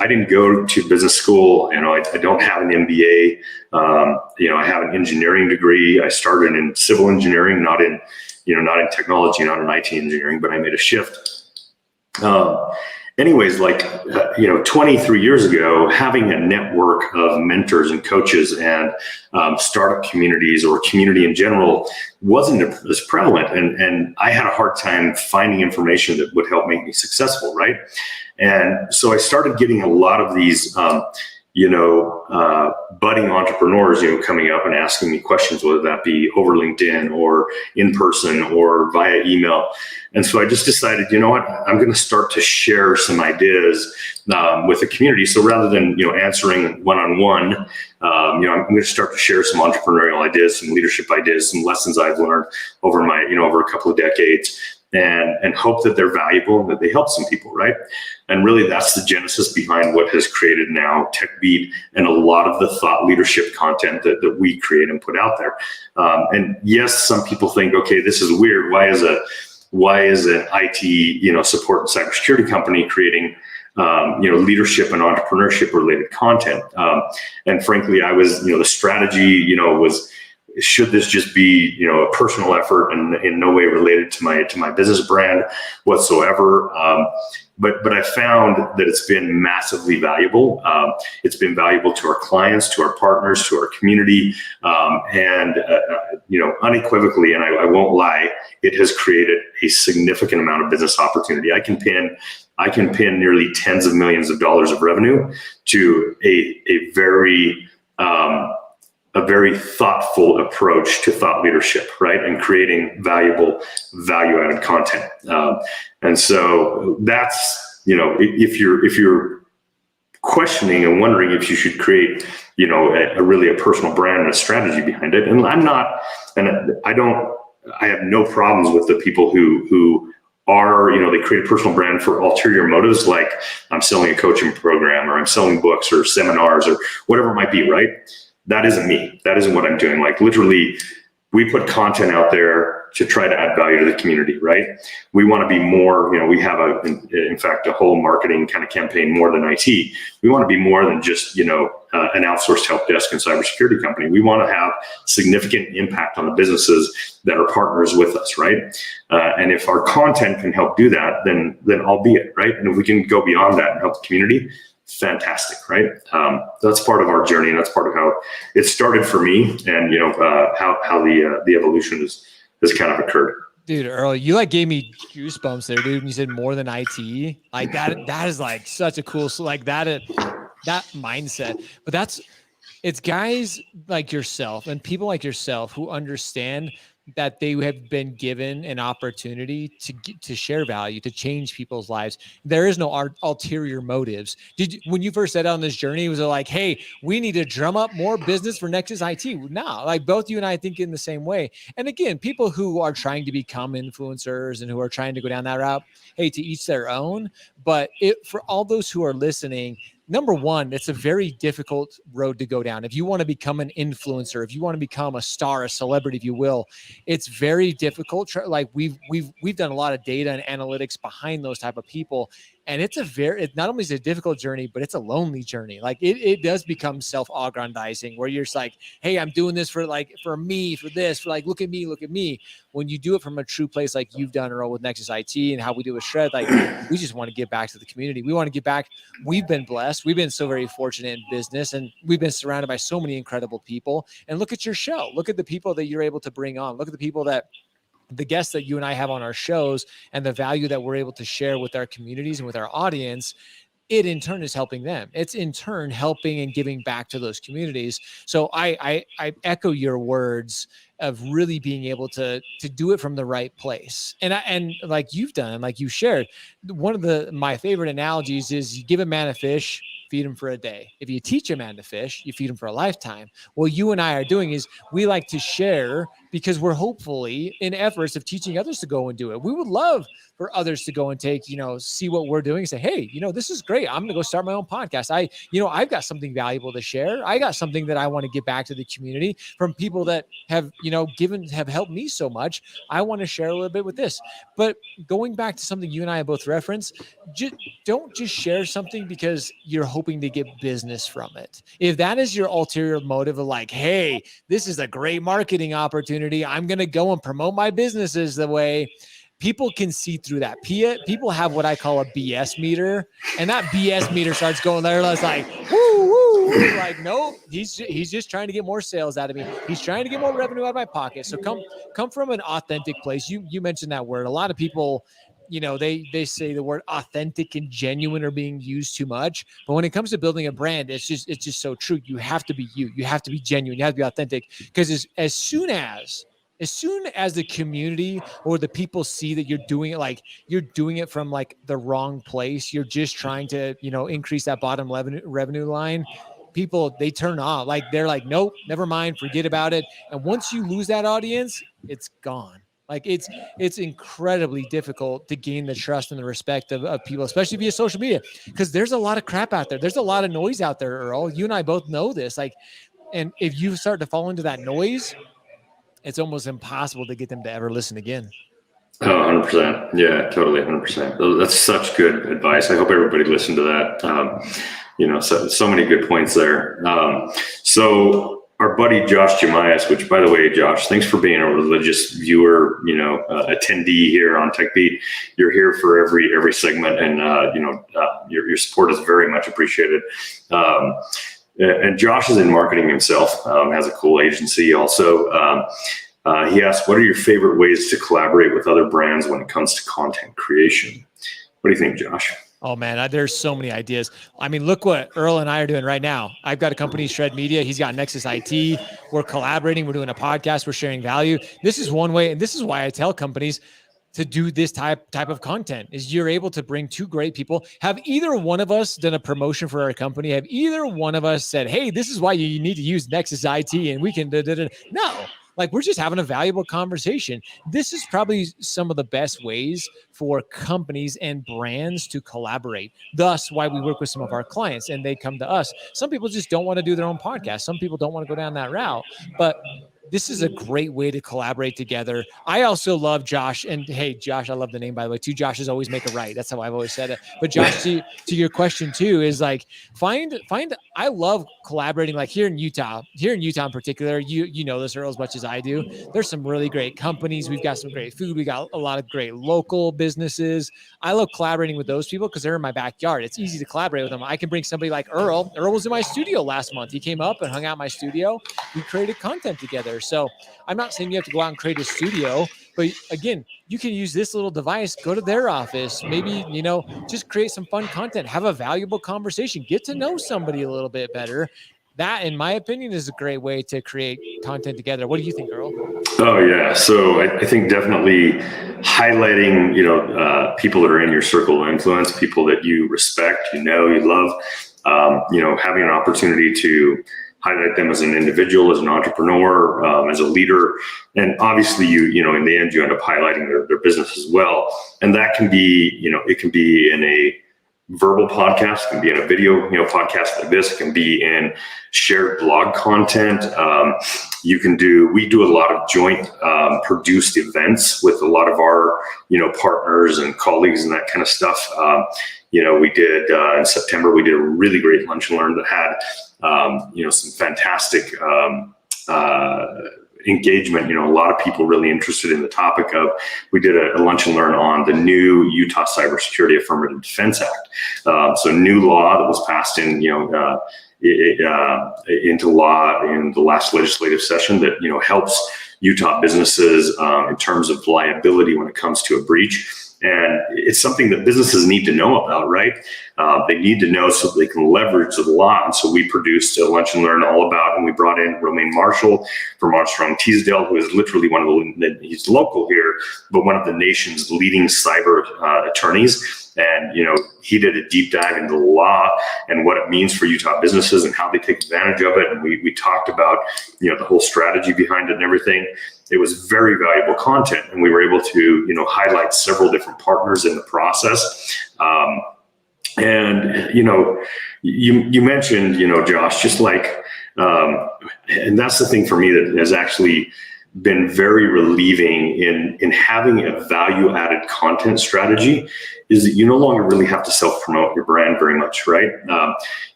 A: I didn't go to business school. I don't have an MBA. I have an engineering degree. I started in civil engineering, not in technology, not in IT engineering, but I made a shift. Anyways, 23 years ago, having a network of mentors and coaches and startup communities or community in general wasn't as prevalent. And I had a hard time finding information that would help make me successful, right? And so I started getting a lot of these, budding entrepreneurs, coming up and asking me questions, whether that be over LinkedIn or in person or via email. And so I just decided, I'm going to start to share some ideas with the community. So rather than, answering one-on-one, I'm going to start to share some entrepreneurial ideas, some leadership ideas, some lessons I've learned over over a couple of decades. and hope that they're valuable and that they help some people, right? And really that's the genesis behind what has created now TechBeat and a lot of the thought leadership content that we create and put out there. And yes, some people think, okay, this is weird. Why is an IT, support and cybersecurity company creating leadership and entrepreneurship related content? And frankly, I was, the strategy, was, should this just be, a personal effort and in no way related to my business brand whatsoever? But I found that it's been massively valuable. It's been valuable to our clients, to our partners, to our community, and unequivocally, and I won't lie, it has created a significant amount of business opportunity. I can pin nearly tens of millions of dollars of revenue to a very thoughtful approach to thought leadership, right? And creating value-added content. And so that's, if you're questioning and wondering if you should create, a personal brand and a strategy behind it. And I have no problems with the people who are, they create a personal brand for ulterior motives, like I'm selling a coaching program or I'm selling books or seminars or whatever it might be, right? That isn't me. That isn't what I'm doing. Like literally, we put content out there to try to add value to the community, right? We want to be more, we have in fact, a whole marketing kind of campaign more than IT. We want to be more than just, an outsourced help desk and cybersecurity company. We want to have significant impact on the businesses that are partners with us, right? And if our content can help do that, then albeit, right? And if we can go beyond that and help the community, fantastic, right? That's part of our journey, and that's part of how it started for me, and how the evolution has kind of occurred.
B: Dude, Earl, you gave me goosebumps there, dude. When you said more than IT, like that is like such a cool, like that mindset. But it's guys like yourself and people like yourself who understand that they have been given an opportunity to share value, to change people's lives. There is no ulterior motives. When you first set out on this journey, was it like, hey, we need to drum up more business for Nexus IT? No, like both you and I think in the same way. And again, people who are trying to become influencers and who are trying to go down that route, hey, to each their own. But for all those who are listening, number one, it's a very difficult road to go down. If you want to become an influencer, if you want to become a star, a celebrity, if you will, it's very difficult. Like we've done a lot of data and analytics behind those type of people. And it's not only is it a difficult journey, but it's a lonely journey. Like it does become self-aggrandizing where you're just like, hey, I'm doing this for me, for this, for like, look at me. When you do it from a true place, like you've done, Earl, with Nexus IT and how we do with Shred, like we just want to give back to the community. We want to give back. We've been blessed. We've been so very fortunate in business, and we've been surrounded by so many incredible people. And look at your show. Look at the people that you're able to bring on. Look at the guests that you and I have on our shows and the value that we're able to share with our communities and with our audience. It in turn is helping them. It's in turn helping and giving back to those communities. So I echo your words of really being able to do it from the right place. And like you've done, like you shared, one of my favorite analogies is you give a man a fish, feed him for a day. If you teach a man to fish, you feed him for a lifetime. What you and I are doing is we like to share because we're hopefully in efforts of teaching others to go and do it. We would love for others to go and see what we're doing and say, hey, this is great. I'm going to go start my own podcast. I've got something valuable to share. I got something that I want to give back to the community from people that have, have helped me so much. I want to share a little bit with this. But going back to something you and I have both referenced, don't just share something because you're hoping to get business from it. If that is your ulterior motive of like, hey, this is a great marketing opportunity, I'm going to go and promote my businesses the way, people can see through that. People have what I call a BS meter, and that BS meter starts going there. It's like, woo. Like, no, he's just trying to get more sales out of me. He's trying to get more revenue out of my pocket. So come from an authentic place. You mentioned that word. A lot of people, they say the word authentic and genuine are being used too much. But when it comes to building a brand, it's just so true. You have to be you. You have to be genuine. You have to be authentic. Because as soon as the community or the people see that you're doing it, like you're doing it from like the wrong place, you're just trying to, increase that bottom revenue line, people, they turn off. Like they're like, nope, never mind, forget about it. And once you lose that audience, it's gone. Like it's incredibly difficult to gain the trust and the respect of people, especially via social media, because there's a lot of crap out there. There's a lot of noise out there, Earl. You and I both know this. Like, and if you start to fall into that noise, it's almost impossible to get them to ever listen again.
A: Oh, 100%. Yeah, totally. 100%. That's such good advice. I hope everybody listened to that. So many good points there. So our buddy, Josh Jemias, which by the way, Josh, thanks for being a religious viewer, attendee here on TechBeat. You're here for every segment, and your support is very much appreciated. And Josh is in marketing himself, has a cool agency also. He asked, what are your favorite ways to collaborate with other brands when it comes to content creation? What do you think, Josh?
B: Oh man, there's so many ideas. I mean, look what Earl and I are doing right now. I've got a company, Shred Media. He's got Nexus IT. We're collaborating. We're doing a podcast. We're sharing value. This is one way. And this is why I tell companies to do this type of content is you're able to bring two great people. Have either one of us done a promotion for our company? Have either one of us said, hey, this is why you need to use Nexus IT and we can No. Like, we're just having a valuable conversation. This is probably some of the best ways for companies and brands to collaborate. Thus, why we work with some of our clients and they come to us. Some people just don't want to do their own podcast. Some people don't want to go down that route. But this is a great way to collaborate together. I also love Josh. And hey, Josh, I love the name, by the way. Two Joshes always make a right. That's how I've always said it. But Josh, to your question too, is like, I love collaborating, like here in Utah in particular, you know this, Earl, as much as I do. There's some really great companies. We've got some great food. We got a lot of great local businesses. I love collaborating with those people because they're in my backyard. It's easy to collaborate with them. I can bring somebody like Earl. Earl was in my studio last month. He came up and hung out in my studio. We created content together. So I'm not saying you have to go out and create a studio, but again, you can use this little device, go to their office, maybe, just create some fun content, have a valuable conversation, get to know somebody a little bit better. That, in my opinion, is a great way to create content together. What do you think, Earl?
A: Oh, yeah. So I think definitely highlighting, people that are in your circle of influence, people that you respect, you love, having an opportunity to highlight them as an individual, as an entrepreneur, as a leader. And obviously in the end, you end up highlighting their business as well. And that can be, it can be in a verbal podcast, it can be in a video, podcast like this, it can be in shared blog content. We do a lot of joint produced events with a lot of our, partners and colleagues and that kind of stuff. We did in September, we did a really great lunch and learn that had, some fantastic engagement. A lot of people really interested in the topic of, we did a lunch and learn on the new Utah Cybersecurity Affirmative Defense Act. So new law that was passed into law in the last legislative session that, helps Utah businesses in terms of liability when it comes to a breach. And it's something that businesses need to know about, right? They need to know so they can leverage the law. And so we produced a lunch and learn all about, and we brought in Romaine Marshall from Armstrong Teasdale, who is literally he's local here, but one of the nation's leading cyber attorneys. And, he did a deep dive into the law and what it means for Utah businesses and how they take advantage of it. And we talked about, the whole strategy behind it and everything. It was very valuable content, and we were able to, highlight several different partners in the process. And you mentioned, Josh, just like, and that's the thing for me that has actually been very relieving in having a value-added content strategy, is that you no longer really have to self-promote your brand very much, right?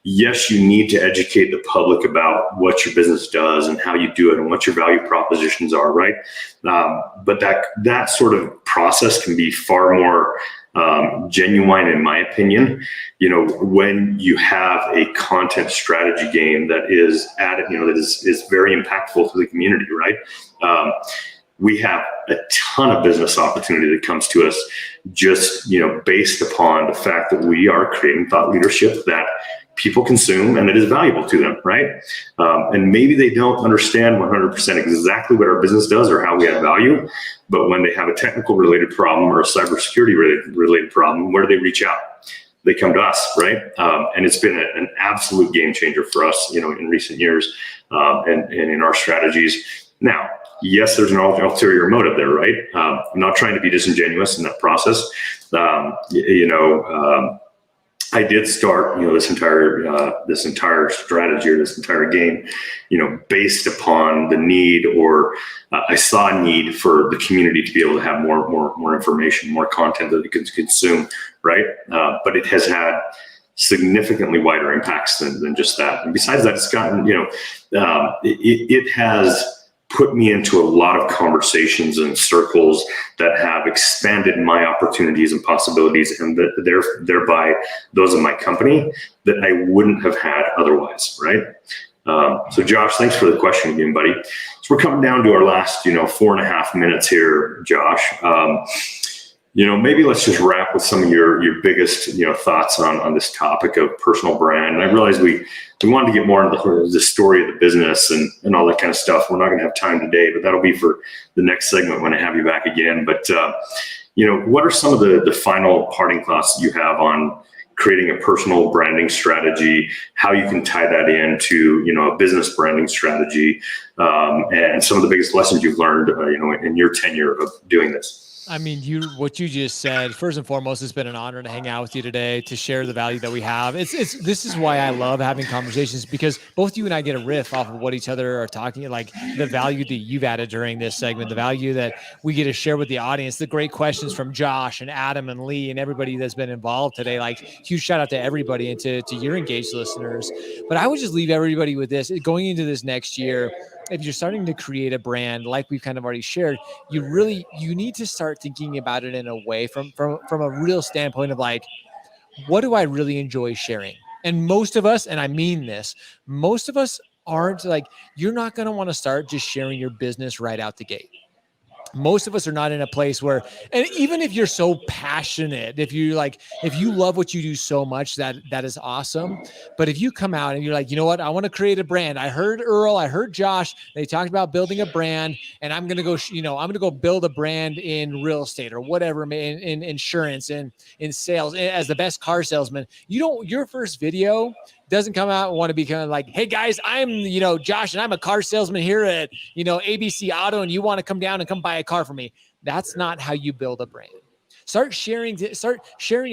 A: Yes, you need to educate the public about what your business does and how you do it and what your value propositions are, right? But that sort of process can be far more genuine, in my opinion, when you have a content strategy game that is added, that is very impactful to the community, right? We have a ton of business opportunity that comes to us just, based upon the fact that we are creating thought leadership that people consume and that is valuable to them, right? And maybe they don't understand 100% exactly what our business does or how we add value, but when they have a technical related problem or a cybersecurity related problem, where do they reach out? They come to us, right? And it's been an absolute game changer for us, in recent years, and in our strategies. Now, yes, there's an ulterior motive there, right? I'm not trying to be disingenuous in that process. I did start, this entire strategy or this entire game, based upon the need, or I saw a need for the community to be able to have more information, more content that they could consume, right? But it has had significantly wider impacts than just that. And besides that, it's gotten, it has put me into a lot of conversations and circles that have expanded my opportunities and possibilities, and thereby those of my company that I wouldn't have had otherwise, right? So Josh, thanks for the question again, buddy. So we're coming down to our last, 4.5 minutes here, Josh. Maybe let's just wrap with some of your biggest, thoughts on this topic of personal brand. And I realize we wanted to get more into the story of the business and all that kind of stuff. We're not going to have time today, but that'll be for the next segment when I have you back again. But, what are some of the final parting thoughts that you have on creating a personal branding strategy, how you can tie that into, a business branding strategy, and some of the biggest lessons you've learned, in your tenure of doing this?
B: I mean, what you just said, first and foremost, it's been an honor to hang out with you today, to share the value that we have. This is why I love having conversations, because both you and I get a riff off of what each other are talking, like the value that you've added during this segment, the value that we get to share with the audience, the great questions from Josh and Adam and Lee and everybody that's been involved today. Like, huge shout out to everybody and to your engaged listeners. But I would just leave everybody with this going into this next year. If you're starting to create a brand, like we've kind of already shared, you need to start thinking about it in a way from a real standpoint of like, what do I really enjoy sharing? And most of us, and I mean this, most of us aren't like, you're not going to want to start just sharing your business right out the gate. Most of us are not in a place where, and even if you're so passionate, if you love what you do so much, that is awesome. But if you come out and you're like, you know what, I want to create a brand. I heard Earl, I heard Josh, they talked about building a brand, and I'm going to go, I'm going to go build a brand in real estate or whatever, in insurance and in sales as the best car salesman. Your first video doesn't come out and want to be kind of like, hey guys, I'm, Josh, and I'm a car salesman here at, ABC Auto, and you want to come down and come buy a car for me. That's not how you build a brand. Start sharing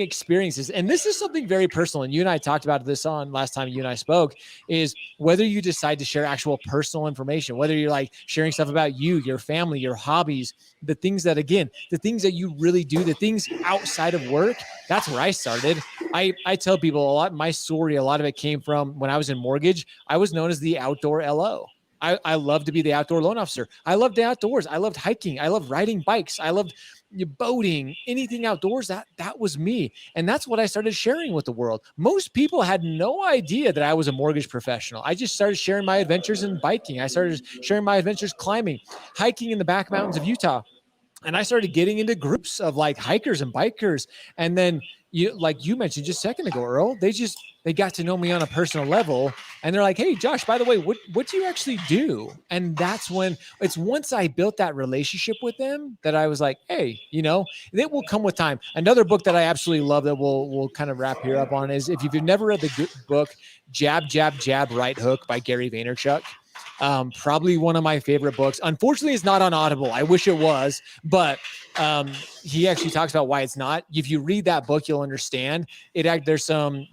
B: experiences. And this is something very personal. And you and I talked about this on last time you and I spoke, is whether you decide to share actual personal information, whether you're like sharing stuff about you, your family, your hobbies, the things that you really do, the things outside of work. That's where I started. I tell people a lot, my story, a lot of it came from when I was in mortgage. I was known as the outdoor LO. I loved to be the outdoor loan officer. I loved the outdoors. I loved hiking. I loved riding bikes. I loved boating, anything outdoors. That was me. And that's what I started sharing with the world. Most people had no idea that I was a mortgage professional. I just started sharing my adventures in biking. I started sharing my adventures climbing, hiking in the back mountains of Utah. And I started getting into groups of like hikers and bikers. And then like you mentioned just a second ago, Earl, they got to know me on a personal level. And they're like, hey, Josh, by the way, what do you actually do? And that's when once I built that relationship with them that I was like, hey, it will come with time. Another book that I absolutely love that we'll kind of wrap here up on is, if you've never read the book, Jab, Jab, Jab, Right Hook by Gary Vaynerchuk. Probably one of my favorite books. Unfortunately, it's not on Audible. I wish it was, but he actually talks about why it's not. If you read that book, you'll understand it. There's some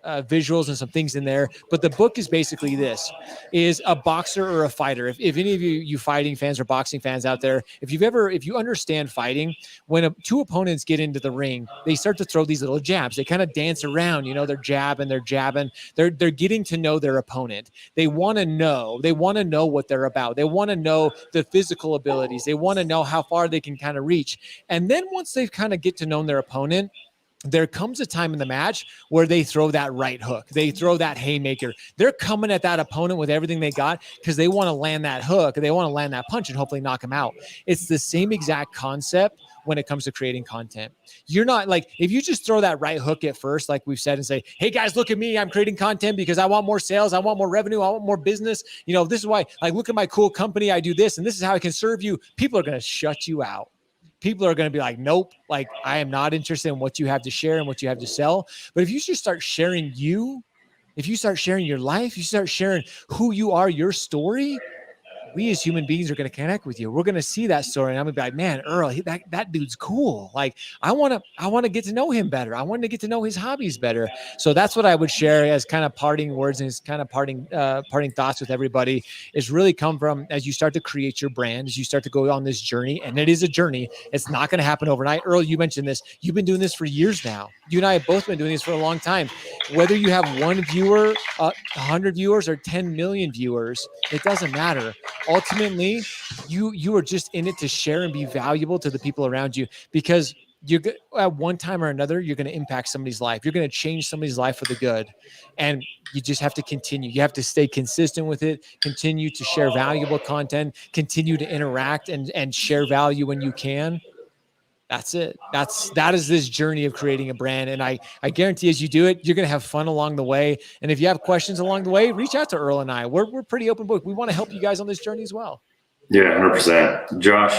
B: visuals and some things in there, but the book is basically this: is a boxer or a fighter. If any of you fighting fans or boxing fans out there, if you understand fighting, when two opponents get into the ring, they start to throw these little jabs. They kind of dance around, they're jabbing. They're getting to know their opponent. They want to know what they're about. They want to know the physical abilities. They want to know how far they can kind of reach. And then once they kind of get to know their opponent, there comes a time in the match where they throw that right hook. They throw that haymaker. They're coming at that opponent with everything they got because they want to land that hook. They want to land that punch and hopefully knock him out. It's the same exact concept when it comes to creating content. You're not like, if you just throw that right hook at first, like we've said, and say, hey guys, look at me. I'm creating content because I want more sales. I want more revenue. I want more business. This is why, like, look at my cool company. I do this, and this is how I can serve you. People are going to shut you out. People are going to be like, nope, like I am not interested in what you have to share and what you have to sell. But if you just start sharing if you start sharing your life, you start sharing who you are, your story, we as human beings are going to connect with you. We're going to see that story. And I'm going to be like, man, Earl, that dude's cool. Like, I want to get to know him better. I want to get to know his hobbies better. So that's what I would share as kind of parting words and as kind of parting thoughts with everybody, is really come from, as you start to create your brand, as you start to go on this journey, and it is a journey. It's not going to happen overnight. Earl, you mentioned this. You've been doing this for years now. You and I have both been doing this for a long time. Whether you have one viewer, 100 viewers, or 10 million viewers, it doesn't matter. Ultimately, you are just in it to share and be valuable to the people around you, because you're at one time or another, you're going to impact somebody's life. You're going to change somebody's life for the good. And you just have to continue. You have to stay consistent with it, continue to share valuable content, continue to interact and share value when you can. That's it. That is this journey of creating a brand. And I guarantee as you do it, you're going to have fun along the way. And if you have questions along the way, reach out to Earl and I. We're pretty open book. We want to help you guys on this journey as well.
A: Yeah, 100%. Josh,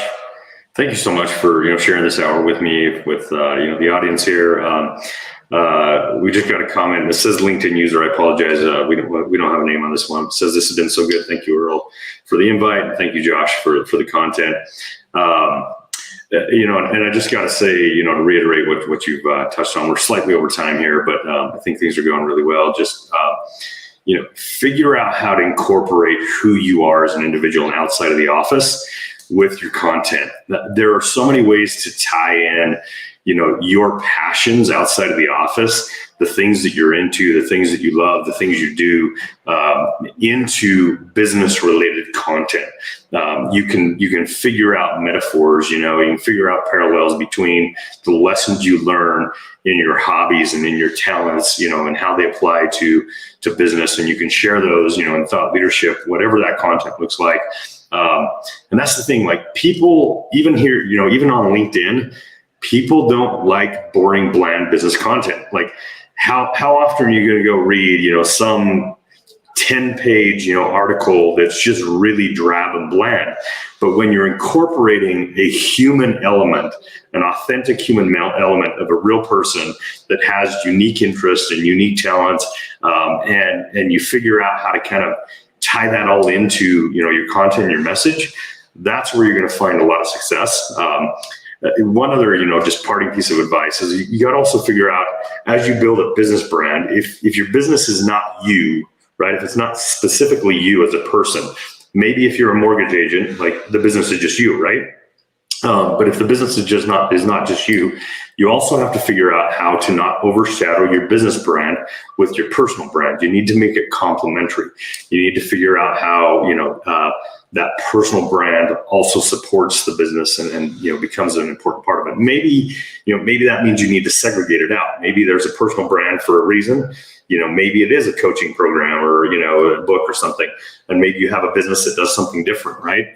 A: thank you so much for sharing this hour with me, with the audience here. We just got a comment. It says LinkedIn user. I apologize. We don't have a name on this one. It says this has been so good. Thank you, Earl, for the invite, and thank you, Josh, for the content. And I just got to say, to reiterate what you've touched on. We're slightly over time here, but I think things are going really well. Just figure out how to incorporate who you are as an individual and outside of the office with your content. There are so many ways to tie in, your passions outside of the office, the things that you're into, the things that you love, the things you do, into business related content. You can figure out metaphors, you can figure out parallels between the lessons you learn in your hobbies and in your talents, and how they apply to business. And you can share those, in thought leadership, whatever that content looks like. And that's the thing, like people, even here, even on LinkedIn, people don't like boring, bland business content. Like how often are you going to go read, some 10-page, article that's just really drab and bland? But when you're incorporating a human element, an authentic human element of a real person that has unique interests and unique talents, and you figure out how to kind of tie that all into, your content and your message, that's where you're going to find a lot of success. One other, just parting piece of advice is you got to also figure out, as you build a business brand, if your business is not you, right? If it's not specifically you as a person, maybe if you're a mortgage agent, like the business is just you, right? But if the business is not just you, you also have to figure out how to not overshadow your business brand with your personal brand. You need to make it complementary. You need to figure out how, that personal brand also supports the business and becomes an important part of it. Maybe that means you need to segregate it out. Maybe there's a personal brand for a reason. Maybe it is a coaching program or, a book or something. And maybe you have a business that does something different, right?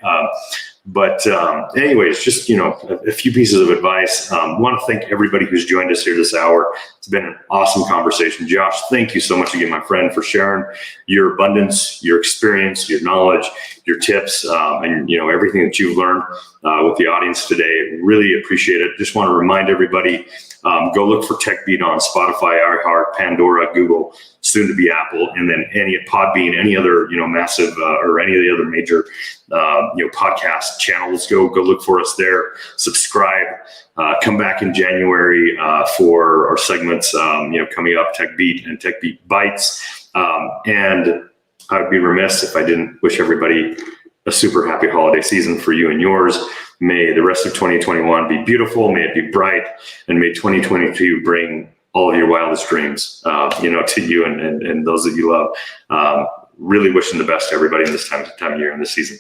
A: But anyways, just, a few pieces of advice. Want to thank everybody who's joined us here this hour. It's been an awesome conversation. Josh, thank you so much again, my friend, for sharing your abundance, your experience, your knowledge, your tips, and, everything that you've learned with the audience today. Really appreciate it. Just want to remind everybody, go look for TechBeat on Spotify, iHeart, Pandora, Google, soon to be Apple, and then any Podbean, any other, massive or any of the other major, podcast channels. Go look for us there. Subscribe. Come back in January for our segments, coming up, TechBeat and TechBeat Bites. And I'd be remiss if I didn't wish everybody a super happy holiday season for you and yours. May the rest of 2021 be beautiful. May it be bright, and may 2022 bring all of your wildest dreams, to you and those that you love. Really wishing the best to everybody in this time of year and this season.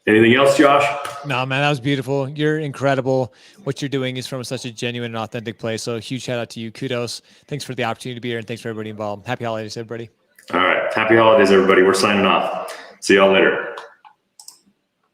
A: Anything else, Josh?
B: No, man, that was beautiful. You're incredible. What you're doing is from such a genuine and authentic place. So huge shout out to you. Kudos. Thanks for the opportunity to be here, and thanks for everybody involved. Happy holidays, everybody.
A: All right. Happy holidays, everybody. We're signing off. See y'all later.